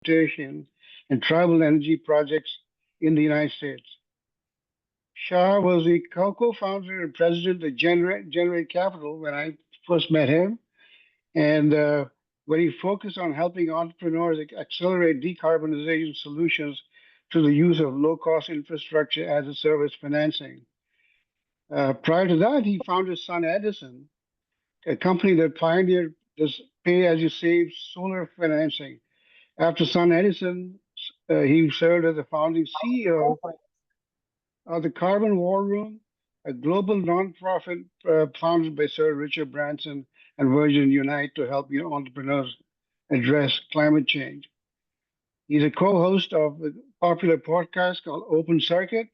transportation, and tribal energy projects in the United States. Shah was the co-founder and president of Generate Capital when I first met him, and where he focused on helping entrepreneurs accelerate decarbonization solutions through the use of low-cost infrastructure as a service financing. Prior to that, he founded Sun Edison, a company that pioneered this pay-as-you-save solar financing. After Sun Edison, he served as the founding CEO of the Carbon War Room, a global nonprofit founded by Sir Richard Branson and Virgin Unite to help entrepreneurs address climate change. He's a co-host of a popular podcast called Open Circuit.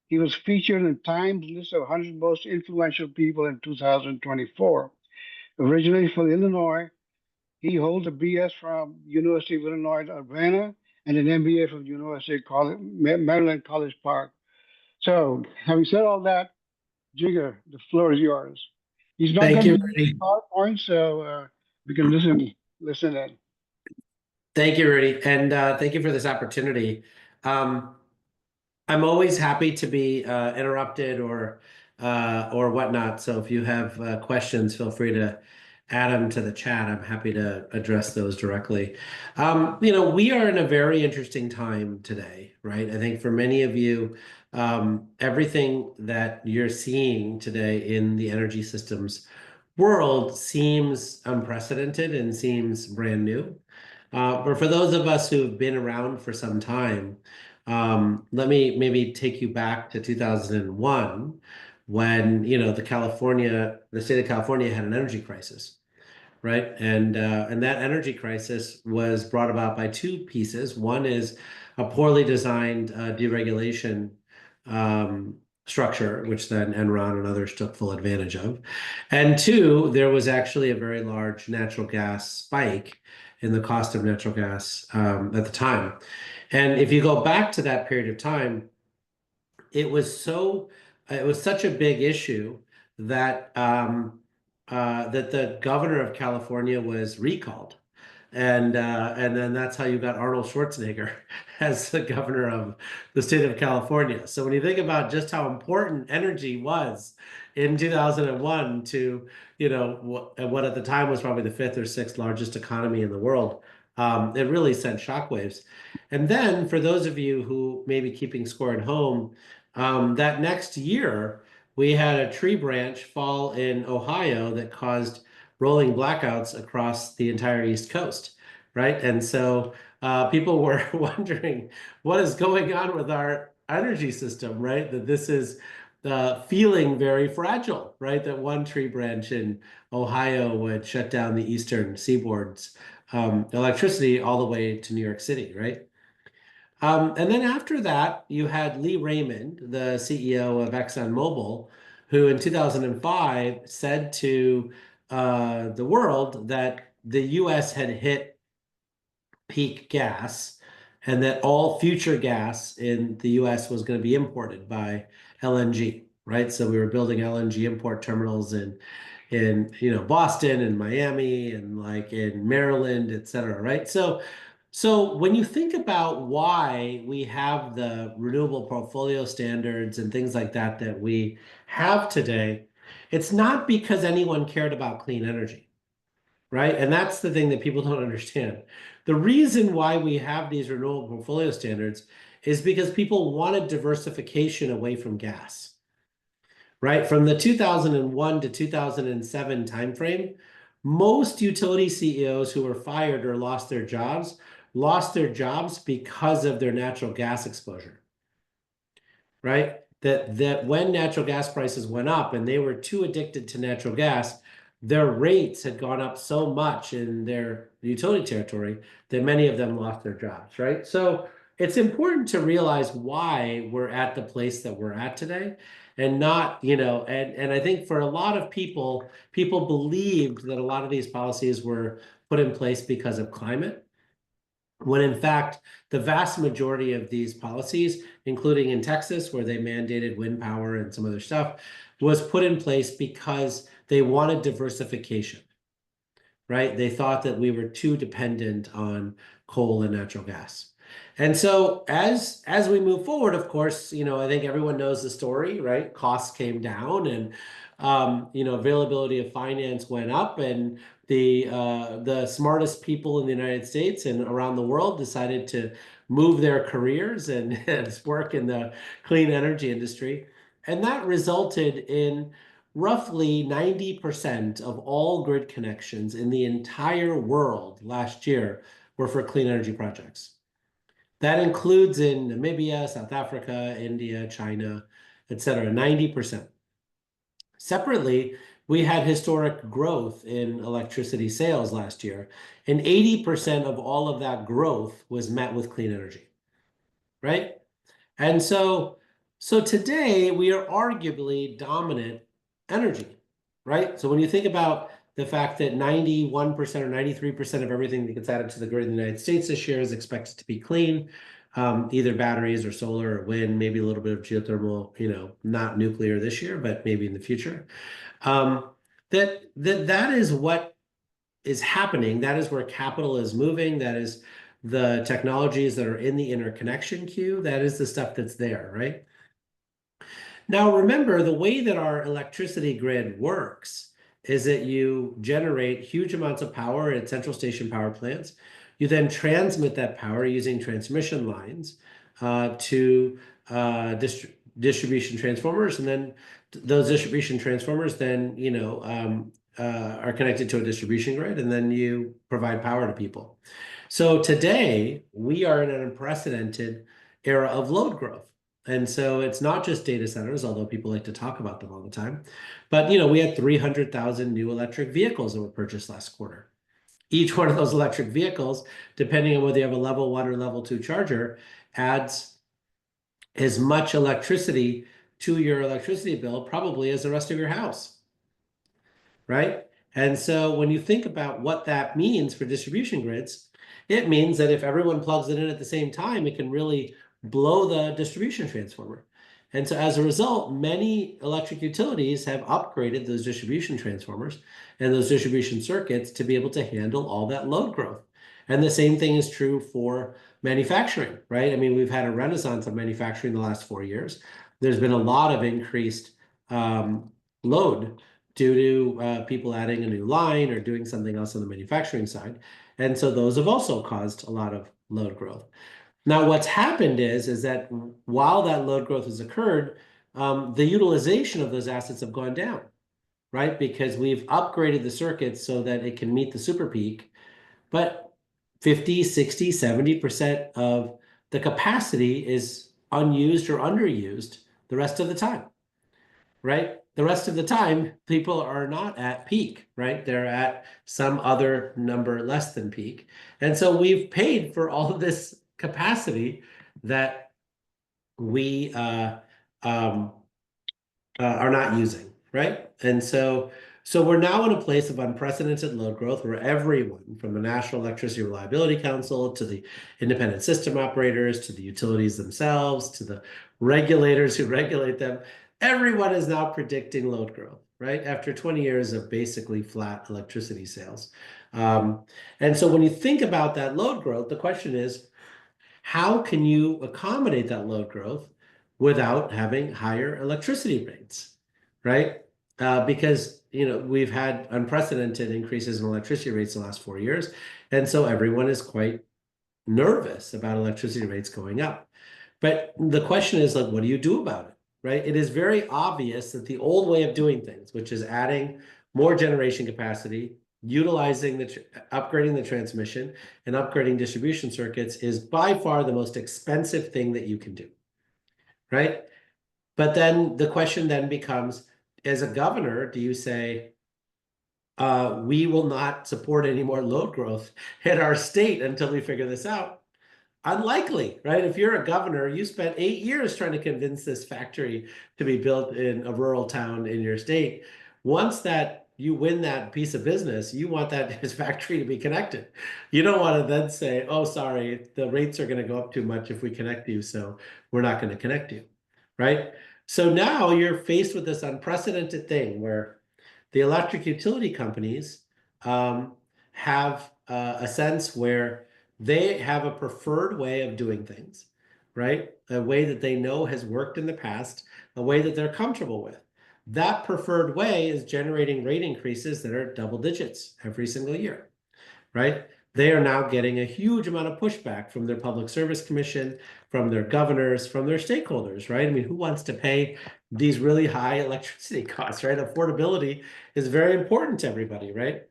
He was featured in Time's list of 100 most influential people in 2024. Originally from Illinois, he holds a BS from University of Illinois Urbana and an MBA from University of Maryland College Park. So, having said all that, Jigar, the floor is yours. He's not going to use PowerPoint, so we can listen in. Thank you, Rudy, and thank you for this opportunity. I'm always happy to be interrupted or whatnot. So if you have questions, feel free to add them to the chat. I'm happy to address those directly. We are in a very interesting time today, right? I think for many of you, everything that you're seeing today in the energy systems world seems unprecedented and seems brand new. But for those of us who've been around for some time, let me maybe take you back to 2001 when, the state of California had an energy crisis, right? And that energy crisis was brought about by two pieces. One is a poorly designed deregulation structure, which then Enron and others took full advantage of. And two, there was actually a very large natural gas spike in the cost of natural gas at the time. And if you go back to that period of time, it was such a big issue that that the governor of California was recalled. And then that's how you got Arnold Schwarzenegger as the governor of the state of California. So when you think about just how important energy was in 2001 to, what at the time was probably the fifth or sixth largest economy in the world, it really sent shockwaves. And then for those of you who may be keeping score at home, that next year, we had a tree branch fall in Ohio that caused rolling blackouts across the entire East Coast, right? And so people were wondering what is going on with our energy system, right? That this is feeling very fragile, right? That one tree branch in Ohio would shut down the eastern seaboard's electricity all the way to New York City, right? And then after that, you had Lee Raymond, the CEO of ExxonMobil, who in 2005 said to the world that the US had hit peak gas and that all future gas in the US was going to be imported by LNG, right? So we were building LNG import terminals in Boston and Miami and like in Maryland, et cetera, right? So when you think about why we have the renewable portfolio standards and things like that we have today, it's not because anyone cared about clean energy, right? And that's the thing that people don't understand. The reason why we have these renewable portfolio standards is because people wanted diversification away from gas, right? From the 2001 to 2007 timeframe, most utility CEOs who were fired or lost their jobs because of their natural gas exposure, right? That when natural gas prices went up and they were too addicted to natural gas, their rates had gone up so much in their utility territory that many of them lost their jobs, right? So it's important to realize why we're at the place that we're at today and not, and I think for a lot of people believed that a lot of these policies were put in place because of climate, when in fact, the vast majority of these policies, including in Texas, where they mandated wind power and some other stuff, was put in place because they wanted diversification, right? They thought that we were too dependent on coal and natural gas. And so as we move forward, of course, I think everyone knows the story, right? Costs came down, and availability of finance went up, and the smartest people in the United States and around the world decided to move their careers and work in the clean energy industry. And that resulted in roughly 90% of all grid connections in the entire world last year were for clean energy projects. That includes in Namibia, South Africa, India, China, etc., 90%. Separately, we had historic growth in electricity sales last year, and 80% of all of that growth was met with clean energy, right? And so today we are arguably dominant energy, right? So when you think about the fact that 91% or 93% of everything that gets added to the grid in the United States this year is expected to be clean, either batteries or solar or wind, maybe a little bit of geothermal, not nuclear this year, but maybe in the future. That is what is happening. That is where capital is moving. That is the technologies that are in the interconnection queue. That is the stuff that's there, right? Now, remember, the way that our electricity grid works is that you generate huge amounts of power at central station power plants. You then transmit that power using transmission lines to distribution transformers, and then those distribution transformers then, are connected to a distribution grid, and then you provide power to people. So today, we are in an unprecedented era of load growth. And so it's not just data centers, although people like to talk about them all the time. But, we had 300,000 new electric vehicles that were purchased last quarter. Each one of those electric vehicles, depending on whether you have a level 1 or level 2 charger, adds as much electricity to your electricity bill probably as the rest of your house, right? And so when you think about what that means for distribution grids, it means that if everyone plugs it in at the same time, it can really blow the distribution transformer. And so as a result, many electric utilities have upgraded those distribution transformers and those distribution circuits to be able to handle all that load growth. And the same thing is true for manufacturing, right? I mean, we've had a renaissance of manufacturing the last 4 years. There's been a lot of increased load due to people adding a new line or doing something else on the manufacturing side. And so those have also caused a lot of load growth. Now, what's happened is that while that load growth has occurred, the utilization of those assets have gone down, right? Because we've upgraded the circuits so that it can meet the super peak, but 50, 60, 70% of the capacity is unused or underused the rest of the time, right? The rest of the time, people are not at peak, right? They're at some other number less than peak. And so we've paid for all of this capacity that we are not using, right? And so we're now in a place of unprecedented load growth where everyone, from the National Electricity Reliability Council to the independent system operators to the utilities themselves to the regulators who regulate them, everyone is now predicting load growth, right? After 20 years of basically flat electricity sales. And so when you think about that load growth, the question is, how can you accommodate that load growth without having higher electricity rates, right? Because we've had unprecedented increases in electricity rates the last 4 years, and so everyone is quite nervous about electricity rates going up. But the question is, like, what do you do about it, right? It is very obvious that the old way of doing things, which is adding more generation capacity, utilizing upgrading the transmission and upgrading distribution circuits, is by far the most expensive thing that you can do, right? But then the question then becomes, as a governor, do you say, we will not support any more load growth in our state until we figure this out? Unlikely, right? If you're a governor, you spent 8 years trying to convince this factory to be built in a rural town in your state. Once that you win that piece of business, you want that factory to be connected. You don't want to then say, oh, sorry, the rates are going to go up too much if we connect you, so we're not going to connect you, right? So now you're faced with this unprecedented thing where the electric utility companies have a sense where They have a preferred way of doing things, right? A way that they know has worked in the past, a way that they're comfortable with. That preferred way is generating rate increases that are double digits every single year, right? They are now getting a huge amount of pushback from their public service commission, from their governors, from their stakeholders, right? I mean, who wants to pay these really high electricity costs, right? Affordability is very important to everybody, right?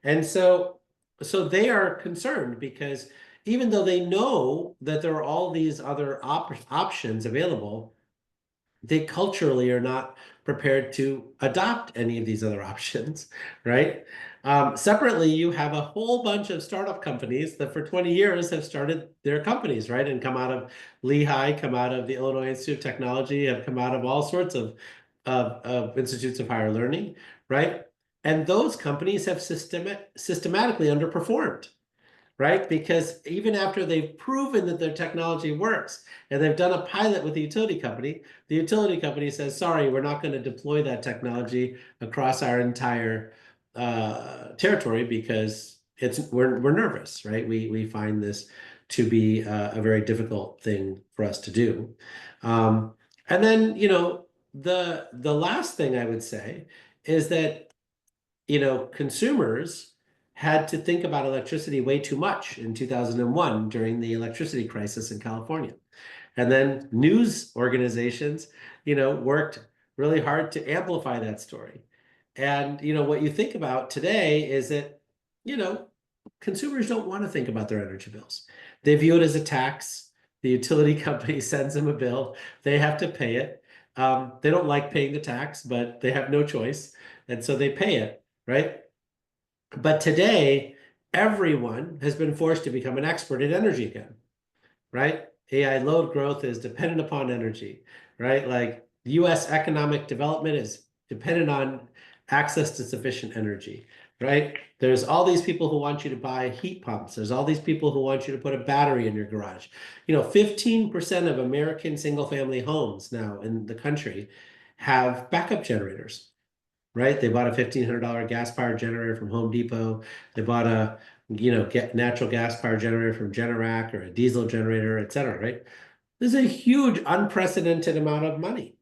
And so they are concerned because even though they know that there are all these other options available, they culturally are not prepared to adopt any of these other options, right? Separately, you have a whole bunch of startup companies that for 20 years have started their companies, right? And come out of Lehigh, come out of the Illinois Institute of Technology, have come out of all sorts of institutes of higher learning, right? And those companies have systematically underperformed, right? Because even after they've proven that their technology works and they've done a pilot with the utility company says, sorry, we're not going to deploy that technology across our entire territory because we're nervous, right? We find this to be a very difficult thing for us to do. And then, the last thing I would say is that consumers had to think about electricity way too much in 2001 during the electricity crisis in California. And then news organizations, worked really hard to amplify that story. And, what you think about today is that, you know, consumers don't want to think about their energy bills. They view it as a tax. The utility company sends them a bill. They have to pay it. They don't like paying the tax, but they have no choice. And so they pay it, right? But today, everyone has been forced to become an expert in energy again, right? AI load growth is dependent upon energy, right? Like US economic development is dependent on access to sufficient energy, right? There's all these people who want you to buy heat pumps. There's all these people who want you to put a battery in your garage. 15% of American single family homes now in the country have backup generators, right? They bought a $1,500 gas-powered generator from Home Depot. They bought a, natural gas-powered generator from Generac or a diesel generator, et cetera, right? There's a huge unprecedented amount of money.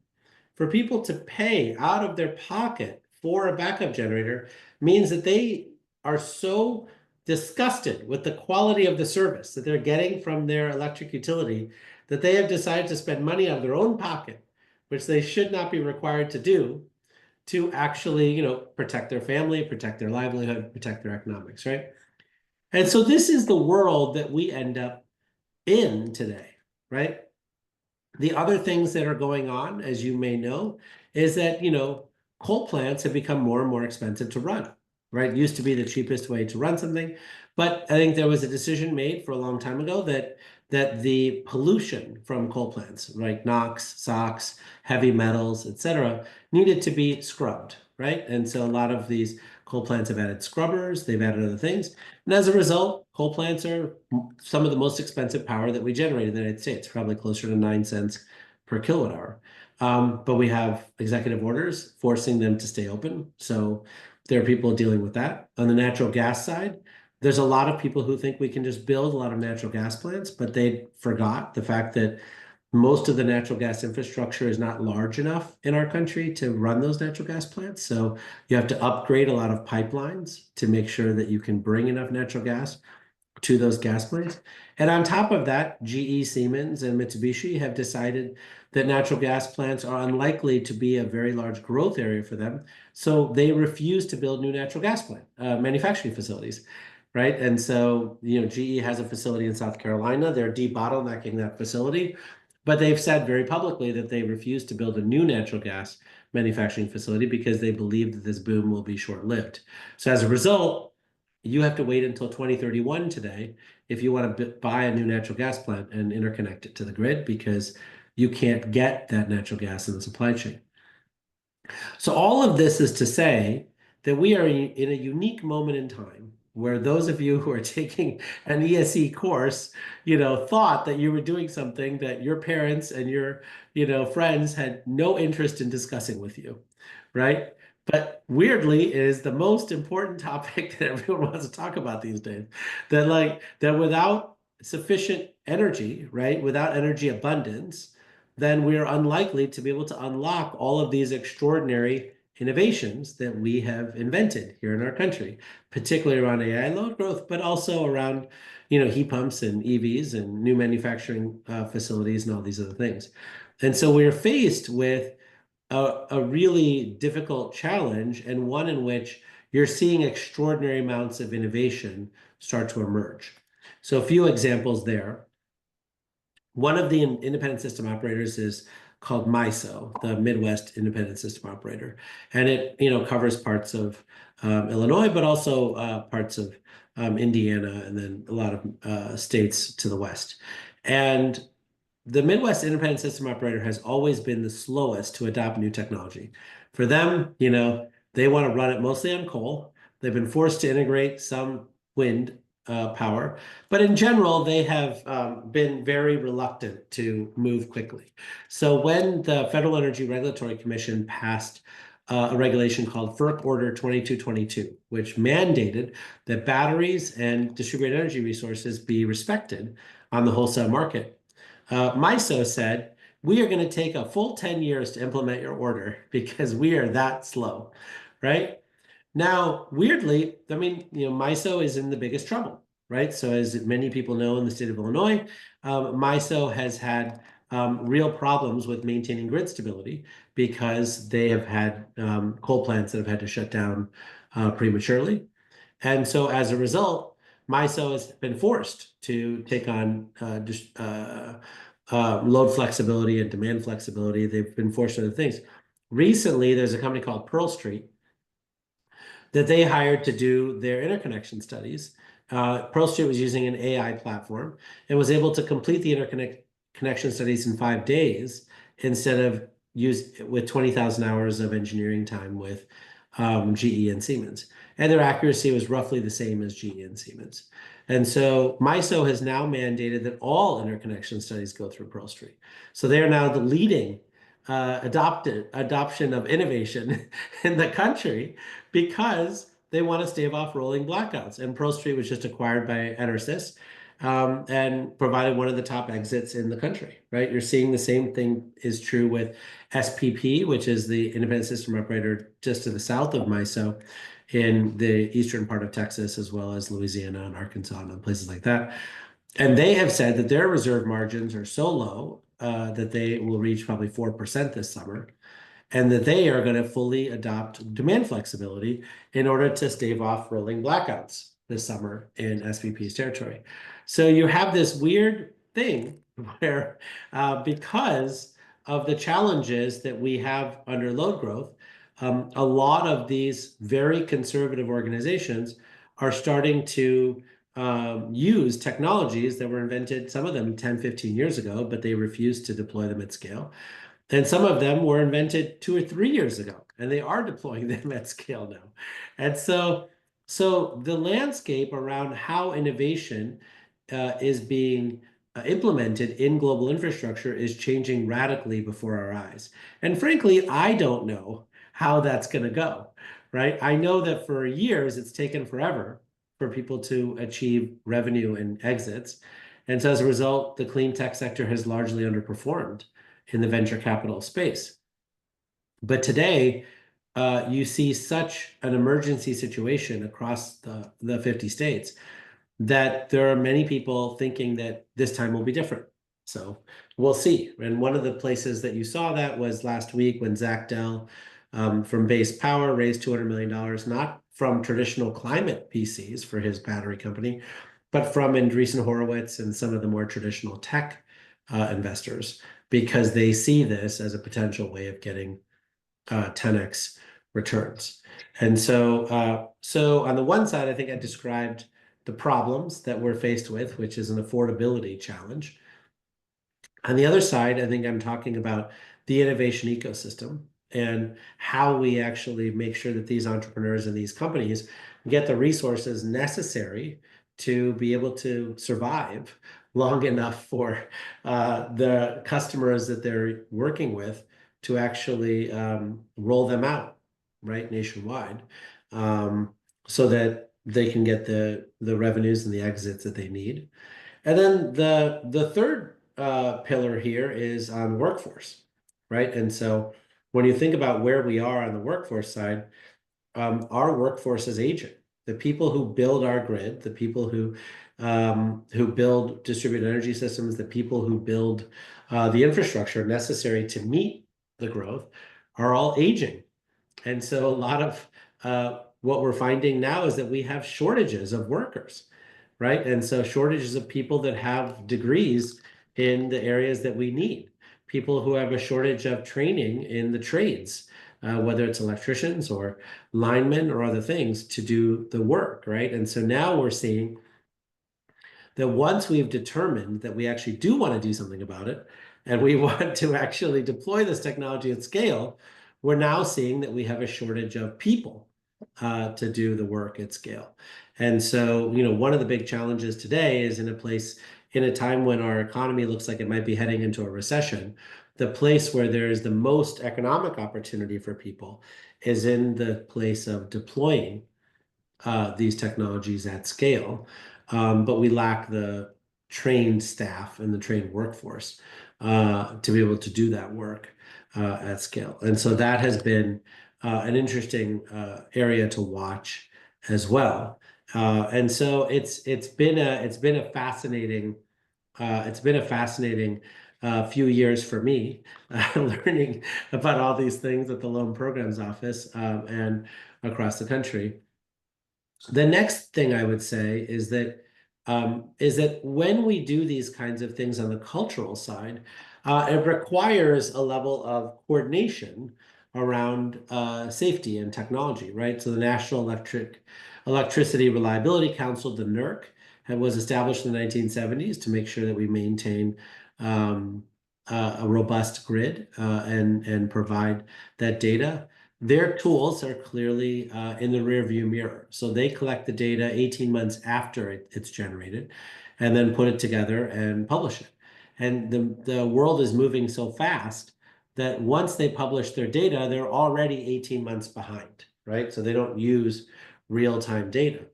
For people to pay out of their pocket for a backup generator means that they are so disgusted with the quality of the service that they're getting from their electric utility that they have decided to spend money out of their own pocket, which they should not be required to do, to actually, protect their family, protect their livelihood, protect their economics, right? And so this is the world that we end up in today, right? The other things that are going on, as you may know, is that, coal plants have become more and more expensive to run, right? It used to be the cheapest way to run something, but I think there was a decision made for a long time ago that the pollution from coal plants, like NOx, SOx, heavy metals, et cetera, needed to be scrubbed, right? And so a lot of these coal plants have added scrubbers, they've added other things. And as a result, coal plants are some of the most expensive power that we generate in the United States, probably closer to 9 cents per kilowatt hour. But we have executive orders forcing them to stay open. So there are people dealing with that. On the natural gas side, there's a lot of people who think we can just build a lot of natural gas plants, but they forgot the fact that most of the natural gas infrastructure is not large enough in our country to run those natural gas plants. So you have to upgrade a lot of pipelines to make sure that you can bring enough natural gas to those gas plants. And on top of that, GE, Siemens, and Mitsubishi have decided that natural gas plants are unlikely to be a very large growth area for them. So they refuse to build new natural gas plant manufacturing facilities, right? And so, GE has a facility in South Carolina. They're debottlenecking that facility, but they've said very publicly that they refuse to build a new natural gas manufacturing facility because they believe that this boom will be short-lived. So as a result, you have to wait until 2031 today if you want to buy a new natural gas plant and interconnect it to the grid because you can't get that natural gas in the supply chain. So all of this is to say that we are in a unique moment in time where those of you who are taking an ESE course, thought that you were doing something that your parents and your, friends had no interest in discussing with you, right? But weirdly, it is the most important topic that everyone wants to talk about these days. That without sufficient energy, right, without energy abundance, then we are unlikely to be able to unlock all of these extraordinary innovations that we have invented here in our country, particularly around AI load growth, but also around, heat pumps and EVs and new manufacturing facilities and all these other things. And so we're faced with a really difficult challenge, and one in which you're seeing extraordinary amounts of innovation start to emerge. So a few examples there. One of the independent system operators is called MISO, the Midwest Independent System Operator, and it covers parts of Illinois, but also parts of Indiana, and then a lot of states to the west. And the Midwest Independent System Operator has always been the slowest to adopt new technology. For them, they want to run it mostly on coal. They've been forced to integrate some wind power, but in general, they have been very reluctant to move quickly. So when the Federal Energy Regulatory Commission passed a regulation called FERC Order 2222, which mandated that batteries and distributed energy resources be respected on the wholesale market, MISO said, we are going to take a full 10 years to implement your order because we are that slow, right? Now, weirdly, I mean, MISO is in the biggest trouble, right? So as many people know in the state of Illinois, MISO has had real problems with maintaining grid stability because they have had coal plants that have had to shut down prematurely. And so as a result, MISO has been forced to take on load flexibility and demand flexibility. They've been forced to other things. Recently, there's a company called Pearl Street that they hired to do their interconnection studies. Pearl Street was using an AI platform and was able to complete the interconnection studies in 5 days instead of with 20,000 hours of engineering time with GE and Siemens. And their accuracy was roughly the same as GE and Siemens. And so MISO has now mandated that all interconnection studies go through Pearl Street. So they are now the leading adoption of innovation in the country because they want to stave off rolling blackouts. And Pearl Street was just acquired by EnerSys and provided one of the top exits in the country, right? You're seeing the same thing is true with SPP, which is the independent system operator just to the south of MISO in the eastern part of Texas, as well as Louisiana and Arkansas and places like that. And they have said that their reserve margins are so low that they will reach probably 4% this summer, and that they are going to fully adopt demand flexibility in order to stave off rolling blackouts this summer in SPP's territory. So you have this weird thing where because of the challenges that we have under load growth, a lot of these very conservative organizations are starting to use technologies that were invented, some of them 10, 15 years ago, but they refused to deploy them at scale. And some of them were invented 2 or 3 years ago, and they are deploying them at scale now. And so the landscape around how innovation is being implemented in global infrastructure is changing radically before our eyes. And frankly, I don't know how that's going to go, right? I know that for years it's taken forever for people to achieve revenue and exits. And so as a result, the clean tech sector has largely underperformed in the venture capital space. But today, you see such an emergency situation across the 50 states that there are many people thinking that this time will be different. So we'll see. And one of the places that you saw that was last week when Zach Dell from Base Power raised $200 million, not from traditional climate PCs for his battery company, but from Andreessen Horowitz and some of the more traditional tech investors, because they see this as a potential way of getting 10x returns. And so on the one side, I think I described the problems that we're faced with, which is an affordability challenge. On the other side, I think I'm talking about the innovation ecosystem and how we actually make sure that these entrepreneurs and these companies get the resources necessary to be able to survive long enough for the customers that they're working with to actually roll them out, right, nationwide, so that they can get the revenues and the exits that they need. And then the third pillar here is on workforce, right? And so when you think about where we are on the workforce side, our workforce is aging. The people who build our grid, the people who build distributed energy systems, the people who build the infrastructure necessary to meet the growth are all aging. And so a lot of what we're finding now is that we have shortages of workers, right? And so shortages of people that have degrees in the areas that we need, people who have a shortage of training in the trades, whether it's electricians or linemen or other things to do the work, right? And so now we're seeing that once we've determined that we actually do want to do something about it, and we want to actually deploy this technology at scale, we're now seeing that we have a shortage of people to do the work at scale. And so, one of the big challenges today is in a time when our economy looks like it might be heading into a recession, the place where there is the most economic opportunity for people is in the place of deploying these technologies at scale, but we lack the trained staff and the trained workforce to be able to do that work at scale. And so that has been an interesting area to watch as well. And so it's been a fascinating few years for me learning about all these things at the Loan Programs Office and across the country. The next thing I would say is that when we do these kinds of things on the cultural side, it requires a level of coordination around safety and technology, right? So the National Electricity Reliability Council, the NERC, was established in the 1970s to make sure that we maintain um, a robust grid and provide that data. Their tools are clearly in the rearview mirror. So they collect the data 18 months after it's generated and then put it together and publish it. And the world is moving so fast that once they publish their data, they're already 18 months behind, right? So they don't use real-time data.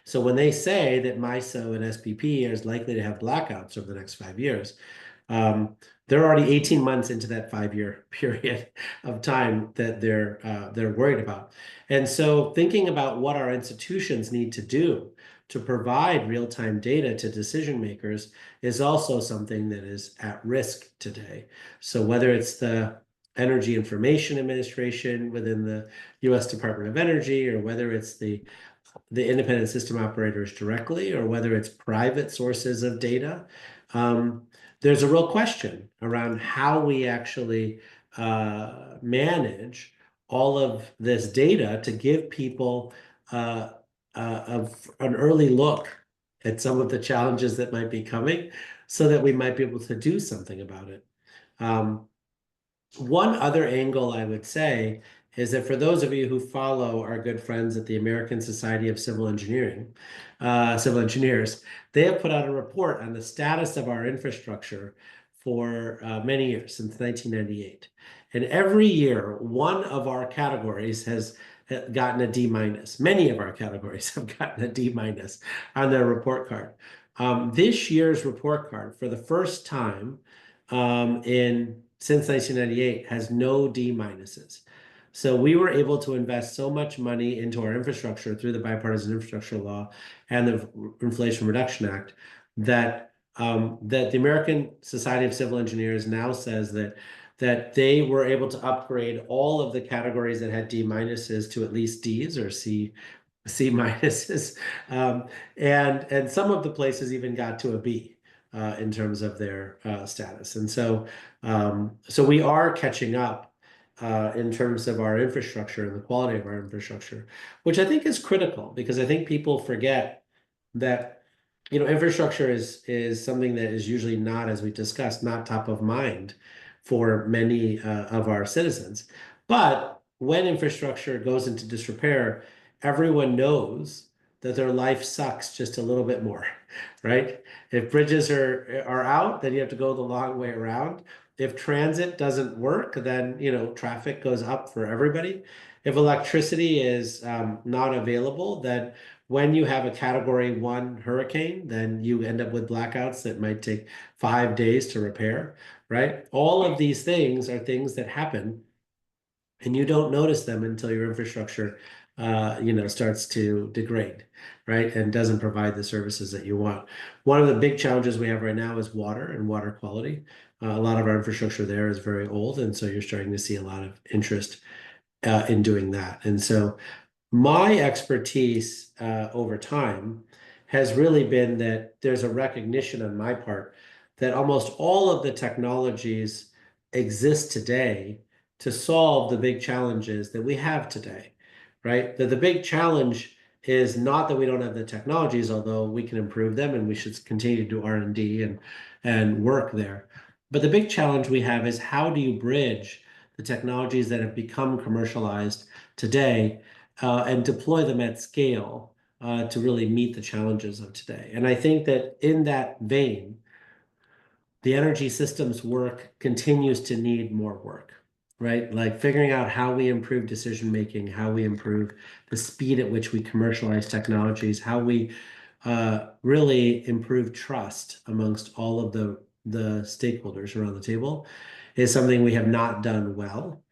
So when they say that MISO and SPP is likely to have blackouts over the next 5 years, um, they're already 18 months into that 5 year period of time that they're worried about. And so thinking about what our institutions need to do to provide real-time data to decision makers is also something that is at risk today. So whether it's the Energy Information Administration within the US Department of Energy, or whether it's the independent system operators directly, or whether it's private sources of data, there's a real question around how we actually manage all of this data to give people an early look at some of the challenges that might be coming so that we might be able to do something about it. One other angle I would say is that for those of you who follow our good friends at the American Society of Civil Engineering, civil engineers, they have put out a report on the status of our infrastructure for many years, since 1998. And every year, one of our categories has gotten a D minus. Many of our categories have gotten a D minus on their report card. This year's report card, for the first time since 1998, has no D minuses. So we were able to invest so much money into our infrastructure through the Bipartisan Infrastructure Law and the Inflation Reduction Act that that the American Society of Civil Engineers now says that they were able to upgrade all of the categories that had D minuses to at least Ds or C minuses, and some of the places even got to a B in terms of their status. And so so we are catching up in terms of our infrastructure and the quality of our infrastructure, which I think is critical because I think people forget that infrastructure is something that is usually not, as we discussed, not top of mind for many of our citizens. But when infrastructure goes into disrepair, everyone knows that their life sucks just a little bit more, right? If bridges are out, then you have to go the long way around. If transit doesn't work, then traffic goes up for everybody. If electricity is not available, then When you have a Category 1 hurricane, then you end up with blackouts that might take 5 days to repair, right? All of these things are things that happen, and you don't notice them until your infrastructure, starts to degrade, right? And doesn't provide the services that you want. One of the big challenges we have right now is water and water quality. A lot of our infrastructure there is very old, and so you're starting to see a lot of interest in doing that. And so my expertise over time has really been that there's a recognition on my part that almost all of the technologies exist today to solve the big challenges that we have today, right? That the big challenge is not that we don't have the technologies, although we can improve them and we should continue to do R&D and work there. But the big challenge we have is how do you bridge the technologies that have become commercialized today and deploy them at scale to really meet the challenges of today. And I think that in that vein, the energy systems work continues to need more work, right? Like figuring out how we improve decision making, how we improve the speed at which we commercialize technologies, how we really improve trust amongst all of the stakeholders around the table is something we have not done well.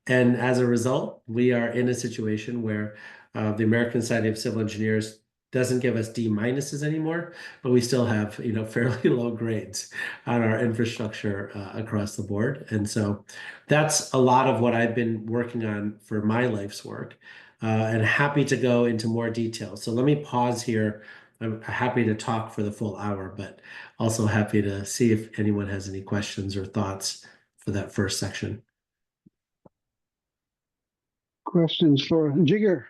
And as a result, we are in a situation where the American Society of Civil Engineers doesn't give us D minuses anymore, but we still have, fairly low grades on our infrastructure across the board. And so that's a lot of what I've been working on for my life's work, and happy to go into more detail. So let me pause here. I'm happy to talk for the full hour, but also happy to see if anyone has any questions or thoughts for that first section. Questions for Jigar?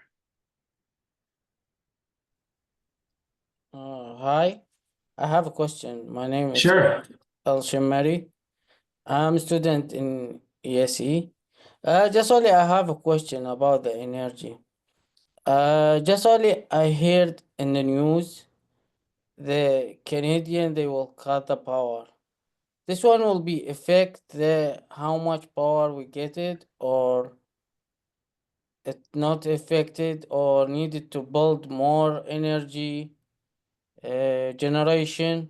Hi, I have a question. My name is Sure. El Shemari. I'm a student in ESE. Just only I have a question about the energy. Just only I heard in the news the Canadian they will cut the power. This one will be affect the how much power we get it, or it not affected, or needed to build more energy generation,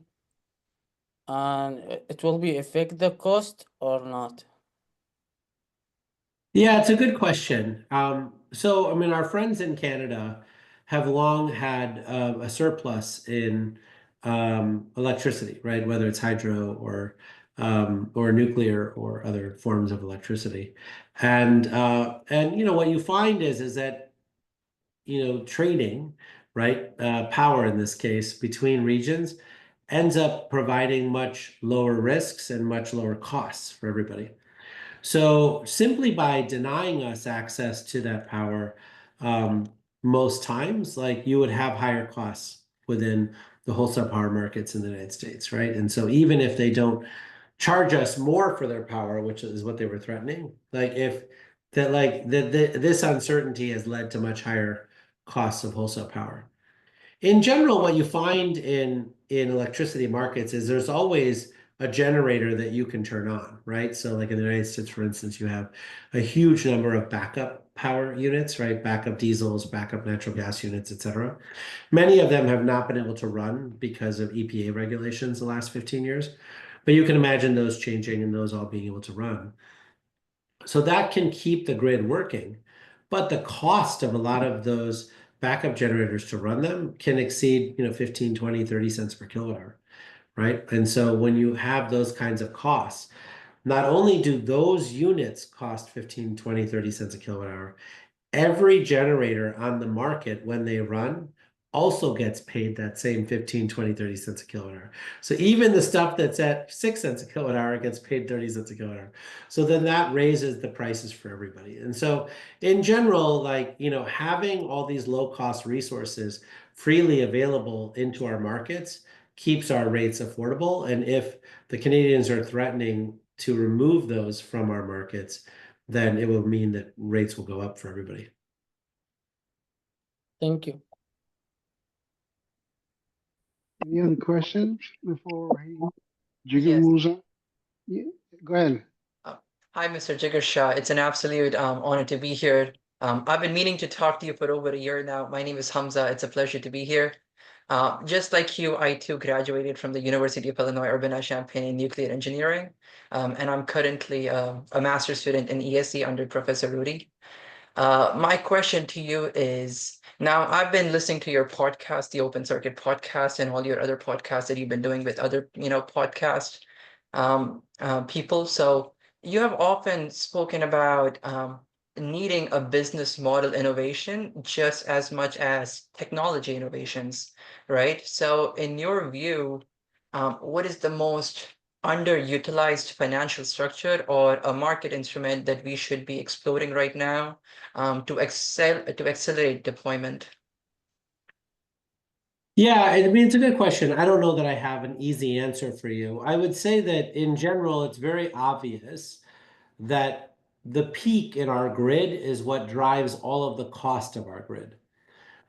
and it will be affect the cost or not? Yeah, it's a good question. So, I mean, our friends in Canada have long had a surplus in electricity, right? Whether it's hydro or nuclear or other forms of electricity. And what you find is that trading, right, power in this case between regions ends up providing much lower risks and much lower costs for everybody. So simply by denying us access to that power, most times, like you would have higher costs within the wholesale power markets in the United States, right? And so even if they don't charge us more for their power, which is what they were threatening, like if that, like this uncertainty has led to much higher costs of wholesale power. In general, what you find in electricity markets is there's always a generator that you can turn on, right? So like in the United States, for instance, you have a huge number of backup power units, right? Backup diesels, backup natural gas units, et cetera. Many of them have not been able to run because of EPA regulations the last 15 years. But you can imagine those changing and those all being able to run. So that can keep the grid working. But the cost of a lot of those backup generators to run them can exceed 15, 20, 30 cents per kilowatt hour, right? And so when you have those kinds of costs, not only do those units cost 15, 20, 30 cents a kilowatt hour, every generator on the market when they run also gets paid that same 15, 20, 30 cents a kilowatt hour. So even the stuff that's at 6 cents a kilowatt hour gets paid 30 cents a kilowatt hour. So then that raises the prices for everybody. And so in general, like, having all these low cost resources freely available into our markets keeps our rates affordable. And if the Canadians are threatening to remove those from our markets, then it will mean that rates will go up for everybody. Thank you. Any other questions before Jigar Yes. moves on? Yeah, go ahead. Hi, Mr. Jigar Shah. It's an absolute honor to be here I've been meaning to talk to you for over a year now. My name is Hamza. It's a pleasure to be here. Just like you, I too graduated from the University of Illinois Urbana-Champaign in nuclear engineering, and I'm currently a master's student in ESE under Professor Rudy. My question to you is, now I've been listening to your podcast, the Open Circuit podcast, and all your other podcasts that you've been doing with other, podcast people. So you have often spoken about needing a business model innovation just as much as technology innovations, right? So in your view, what is the most underutilized financial structure or a market instrument that we should be exploring right now to accelerate deployment? Yeah, I mean, it's a good question. I don't know that I have an easy answer for you. I would say that in general, it's very obvious that the peak in our grid is what drives all of the cost of our grid,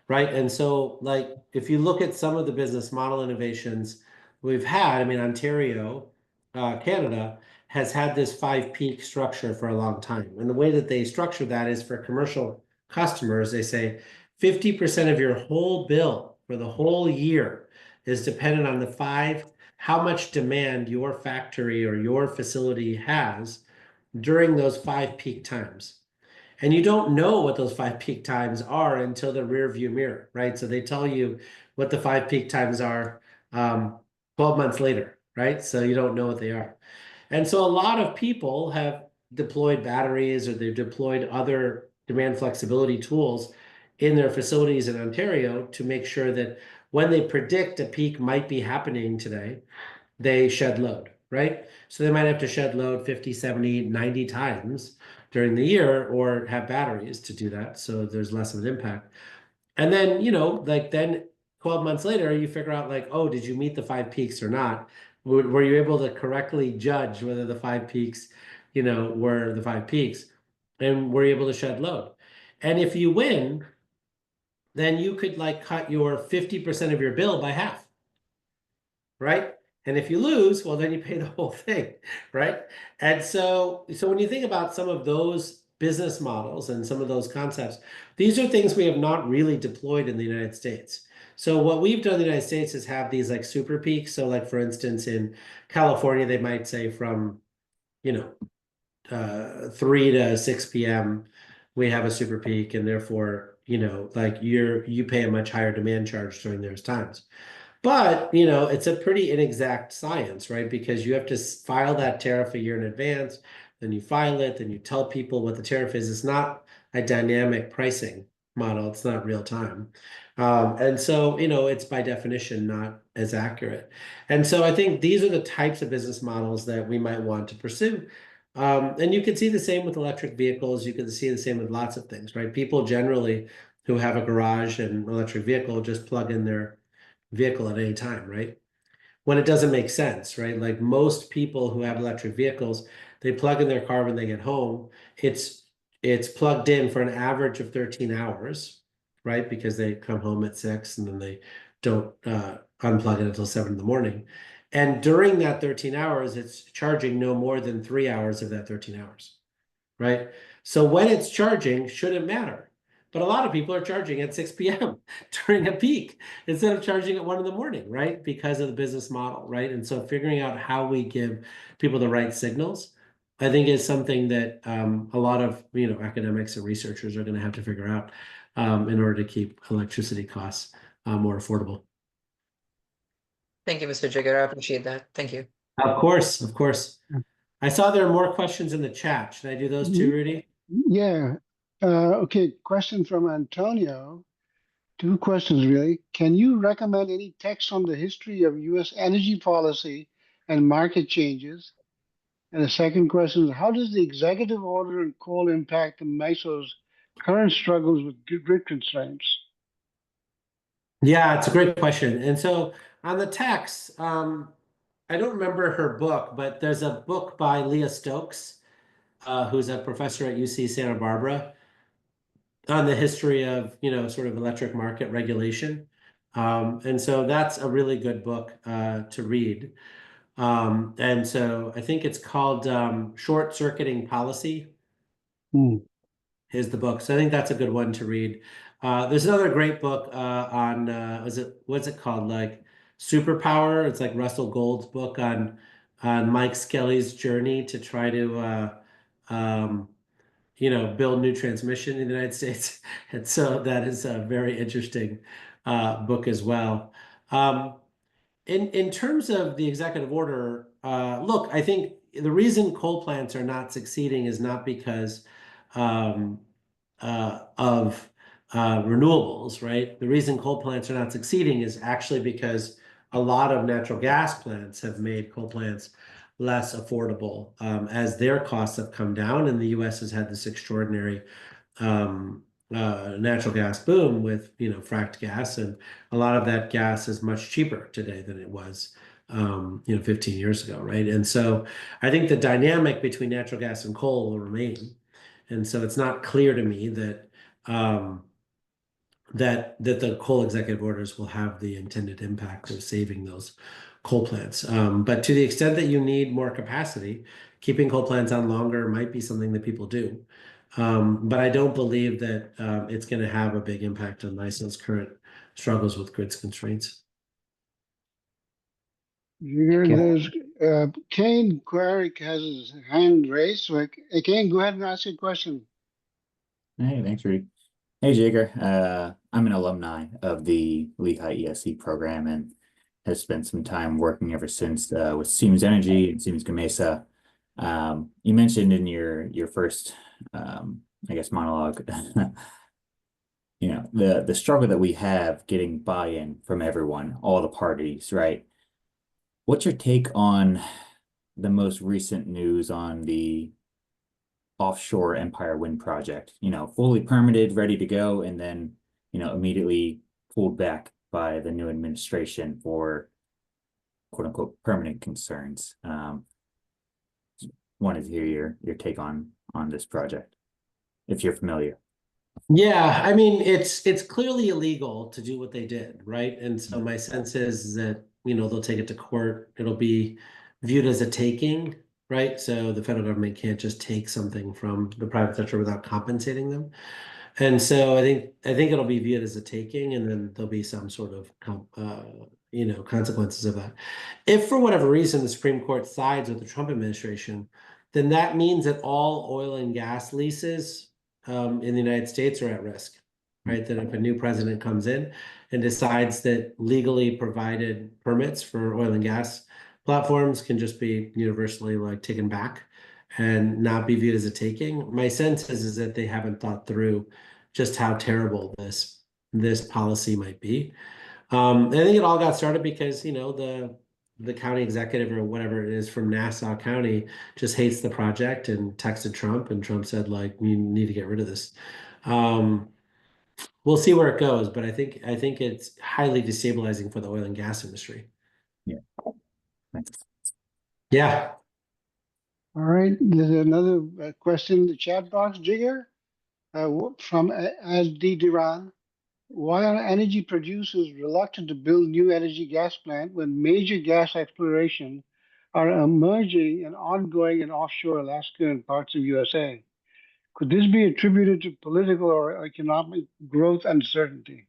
right? And so, like, if you look at some of the business model innovations we've had, I mean, Ontario, Canada, has had this 5 peak structure for a long time. And the way that they structure that is for commercial customers, they say 50% of your whole bill for the whole year is dependent on how much demand your factory or your facility has during those 5 peak times. And you don't know what those 5 peak times are until the rear view mirror, right? So they tell you what the 5 peak times are 12 months later, right? So you don't know what they are. And so a lot of people have deployed batteries or they've deployed other demand flexibility tools in their facilities in Ontario to make sure that when they predict a peak might be happening today, they shed load, right? So they might have to shed load 50, 70, 90 times during the year or have batteries to do that. So there's less of an impact. And then, like then 12 months later, you figure out like, oh, did you meet the 5 peaks or not? Were you able to correctly judge whether the 5 peaks, were the 5 peaks? And were you able to shed load? And if you win, then you could like cut your 50% of your bill by half, right? And if you lose, well, then you pay the whole thing, right? And so when you think about some of those business models and some of those concepts, these are things we have not really deployed in the United States. So what we've done in the United States is have these like super peaks. So like for instance, in California, they might say from, 3 to 6 p.m. we have a super peak, and therefore, like you pay a much higher demand charge during those times. But, it's a pretty inexact science, right? Because you have to file that tariff a year in advance, then you file it, then you tell people what the tariff is. It's not a dynamic pricing model. It's not real time. And so, it's by definition not as accurate. And so I think these are the types of business models that we might want to pursue. And you can see the same with electric vehicles. You can see the same with lots of things, right? People generally who have a garage and electric vehicle just plug in their vehicle at any time, right? When it doesn't make sense, right? Like most people who have electric vehicles, they plug in their car when they get home. It's plugged in for an average of 13 hours, right? Because they come home at 6 and then they don't unplug it until 7 in the morning. And during that 13 hours, it's charging no more than 3 hours of that 13 hours, right? So when it's charging, shouldn't matter. But a lot of people are charging at 6 p.m. during a peak instead of charging at 1 in the morning, right? Because of the business model, right? And so figuring out how we give people the right signals, I think is something that a lot of academics and researchers are going to have to figure out in order to keep electricity costs more affordable. Thank you, Mr. Jigar. I appreciate that. Thank you. Of course, of course. I saw there are more questions in the chat. Should I do those too, Rudy? Yeah. Okay. Question from Antonio. 2 questions, really. Can you recommend any text on the history of U.S. energy policy and market changes? And the second question is, how does the executive order on coal impact the MISO's current struggles with grid constraints? Yeah, it's a great question. And so on the text, I don't remember her book, but there's a book by Leah Stokes, who's a professor at UC Santa Barbara, on the history of, sort of electric market regulation. And so that's a really good book to read. And so I think it's called Short Circuiting Policy. Hmm. is the book. So I think that's a good one to read. There's another great book on what's it called? Like Superpower. It's like Russell Gold's book on Mike Skelly's journey to try to build new transmission in the United States. And so that is a very interesting book as well. In terms of the executive order, look, I think the reason coal plants are not succeeding is not because um, of renewables, right? The reason coal plants are not succeeding is actually because a lot of natural gas plants have made coal plants less affordable as their costs have come down, and the U.S. has had this extraordinary natural gas boom with fracked gas, and a lot of that gas is much cheaper today than it was 15 years ago, right? And so I think the dynamic between natural gas and coal will remain. And so it's not clear to me that that the coal executive orders will have the intended impact of saving those coal plants. But to the extent that you need more capacity, keeping coal plants on longer might be something that people do. But I don't believe that it's going to have a big impact on NYSEG's current struggles with grids constraints. There's Kane Quarick has his hand raised. So, Kane, go ahead and ask your question. Hey, thanks, Rudy. Hey, Jigar. I'm an alumni of the Lehigh ESE program and have spent some time working ever since with Siemens Energy and Siemens Gamesa. You mentioned in your first, I guess, monologue, the struggle that we have getting buy-in from everyone, all the parties, right? What's your take on the most recent news on the offshore Empire Wind project, fully permitted, ready to go, and then, immediately pulled back by the new administration for quote unquote permanent concerns. Wanted to hear your take on this project, if you're familiar. Yeah, I mean, it's clearly illegal to do what they did, right? And so my sense is that, they'll take it to court. It'll be viewed as a taking, right? So the federal government can't just take something from the private sector without compensating them. And so I think it'll be viewed as a taking, and then there'll be some sort of consequences of that. If for whatever reason the Supreme Court sides with the Trump administration, then that means that all oil and gas leases in the United States are at risk, right? That if a new president comes in and decides that legally provided permits for oil and gas platforms can just be universally taken back and not be viewed as a taking. My sense is that they haven't thought through just how terrible this policy might be. I think it all got started because the county executive or whatever it is from Nassau County just hates the project and texted Trump, and Trump said you need to get rid of this. We'll see where it goes, but I think it's highly destabilizing for the oil and gas industry. Yeah. Thanks. Yeah. All right. There's another question in the chat box, Jigar, from D. Duran. Why are energy producers reluctant to build new energy gas plant when major gas exploration are emerging and ongoing in offshore Alaska and parts of USA? Could this be attributed to political or economic growth uncertainty?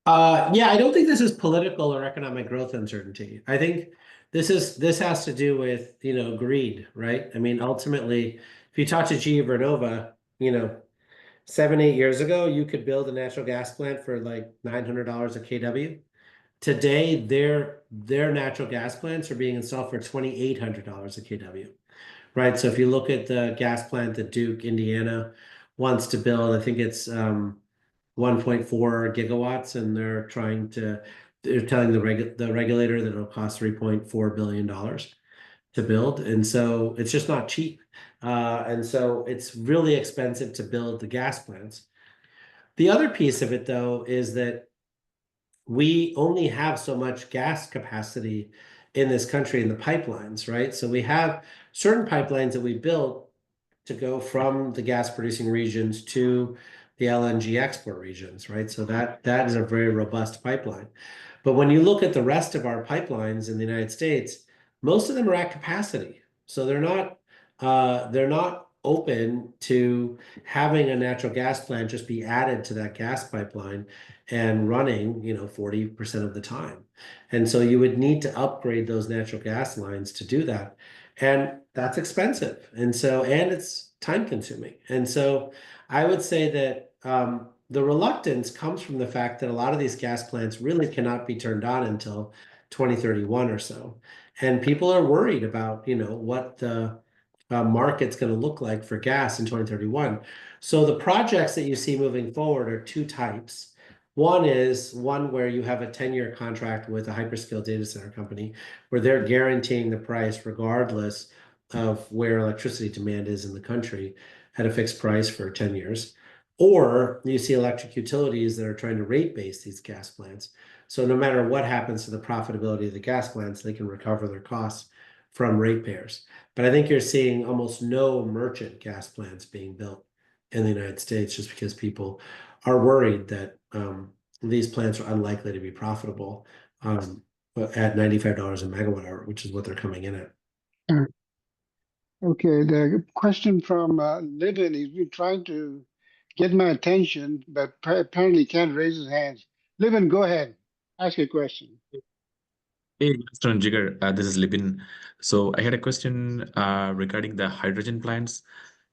Yeah, I don't think this is political or economic growth uncertainty. I think this has to do with, greed, right? I mean, ultimately, if you talk to GE Vernova, 7-8 years ago, you could build a natural gas plant for $900 a kW. Today, their natural gas plants are being installed for $2,800 a kW, right? So if you look at the gas plant that Duke, Indiana, wants to build, I think it's 1.4 gigawatts, and they're telling the regulator that it'll cost $3.4 billion to build. And so it's just not cheap. And so it's really expensive to build the gas plants. The other piece of it, though, is that we only have so much gas capacity in this country in the pipelines, right? So we have certain pipelines that we built to go from the gas producing regions to the LNG export regions, right? So that is a very robust pipeline. But when you look at the rest of our pipelines in the United States, most of them are at capacity. So they're not open to having a natural gas plant just be added to that gas pipeline and running, 40% of the time. And so you would need to upgrade those natural gas lines to do that. And that's expensive. And it's time consuming. And so I would say that the reluctance comes from the fact that a lot of these gas plants really cannot be turned on until 2031 or so. And people are worried about, what the market's going to look like for gas in 2031. So the projects that you see moving forward are two types. One is one where you have a 10-year contract with a hyperscale data center company where they're guaranteeing the price regardless of where electricity demand is in the country at a fixed price for 10 years. Or you see electric utilities that are trying to rate base these gas plants. So no matter what happens to the profitability of the gas plants, they can recover their costs from ratepayers. But I think you're seeing almost no merchant gas plants being built in the United States just because people are worried that these plants are unlikely to be profitable at $95 a megawatt hour, which is what they're coming in at. Okay, the question from Livin, he's been trying to get my attention, but apparently can't raise his hands. Livin, go ahead. Ask your question. Hey, good afternoon, Jigar. This is Libin. So I had a question regarding the hydrogen plants.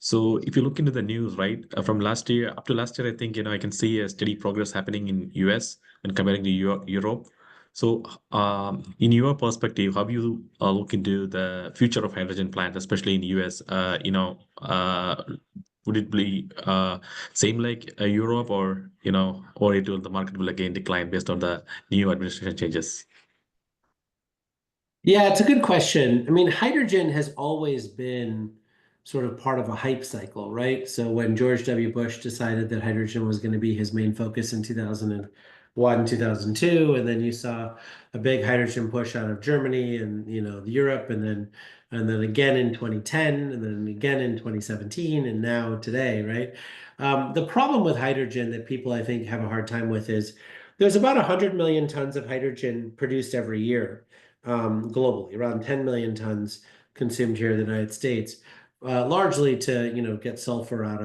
So if you look into the news, right, from last year up to last year, I think, I can see a steady progress happening in US when comparing to Europe. So in your perspective, how do you look into the future of hydrogen plants, especially in US? Would it be same like Europe, or the market will again decline based on the new administration changes? Yeah, it's a good question. I mean, hydrogen has always been sort of part of a hype cycle, right? So when George W. Bush decided that hydrogen was going to be his main focus in 2001, 2002, and then you saw a big hydrogen push out of Germany and Europe, and then again in 2010, and then again in 2017, and now today, right? The problem with hydrogen that people I think have a hard time with is there's about 100 million tons of hydrogen produced every year globally, around 10 million tons consumed here in the United States, largely to get sulfur out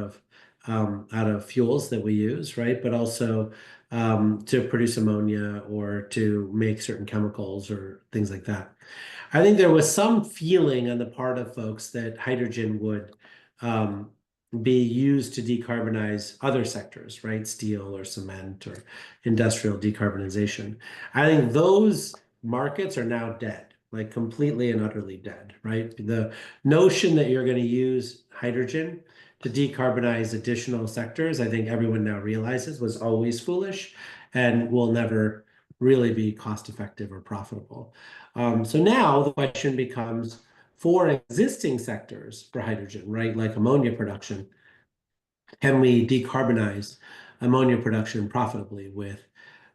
of fuels that we use, right? But also to produce ammonia or to make certain chemicals or things like that. I think there was some feeling on the part of folks that hydrogen would be used to decarbonize other sectors, right? Steel or cement or industrial decarbonization. I think those markets are now dead, like completely and utterly dead, right? The notion that you're going to use hydrogen to decarbonize additional sectors, I think everyone now realizes was always foolish and will never really be cost effective or profitable. So now the question becomes for existing sectors for hydrogen, right? Like ammonia production, can we decarbonize ammonia production profitably with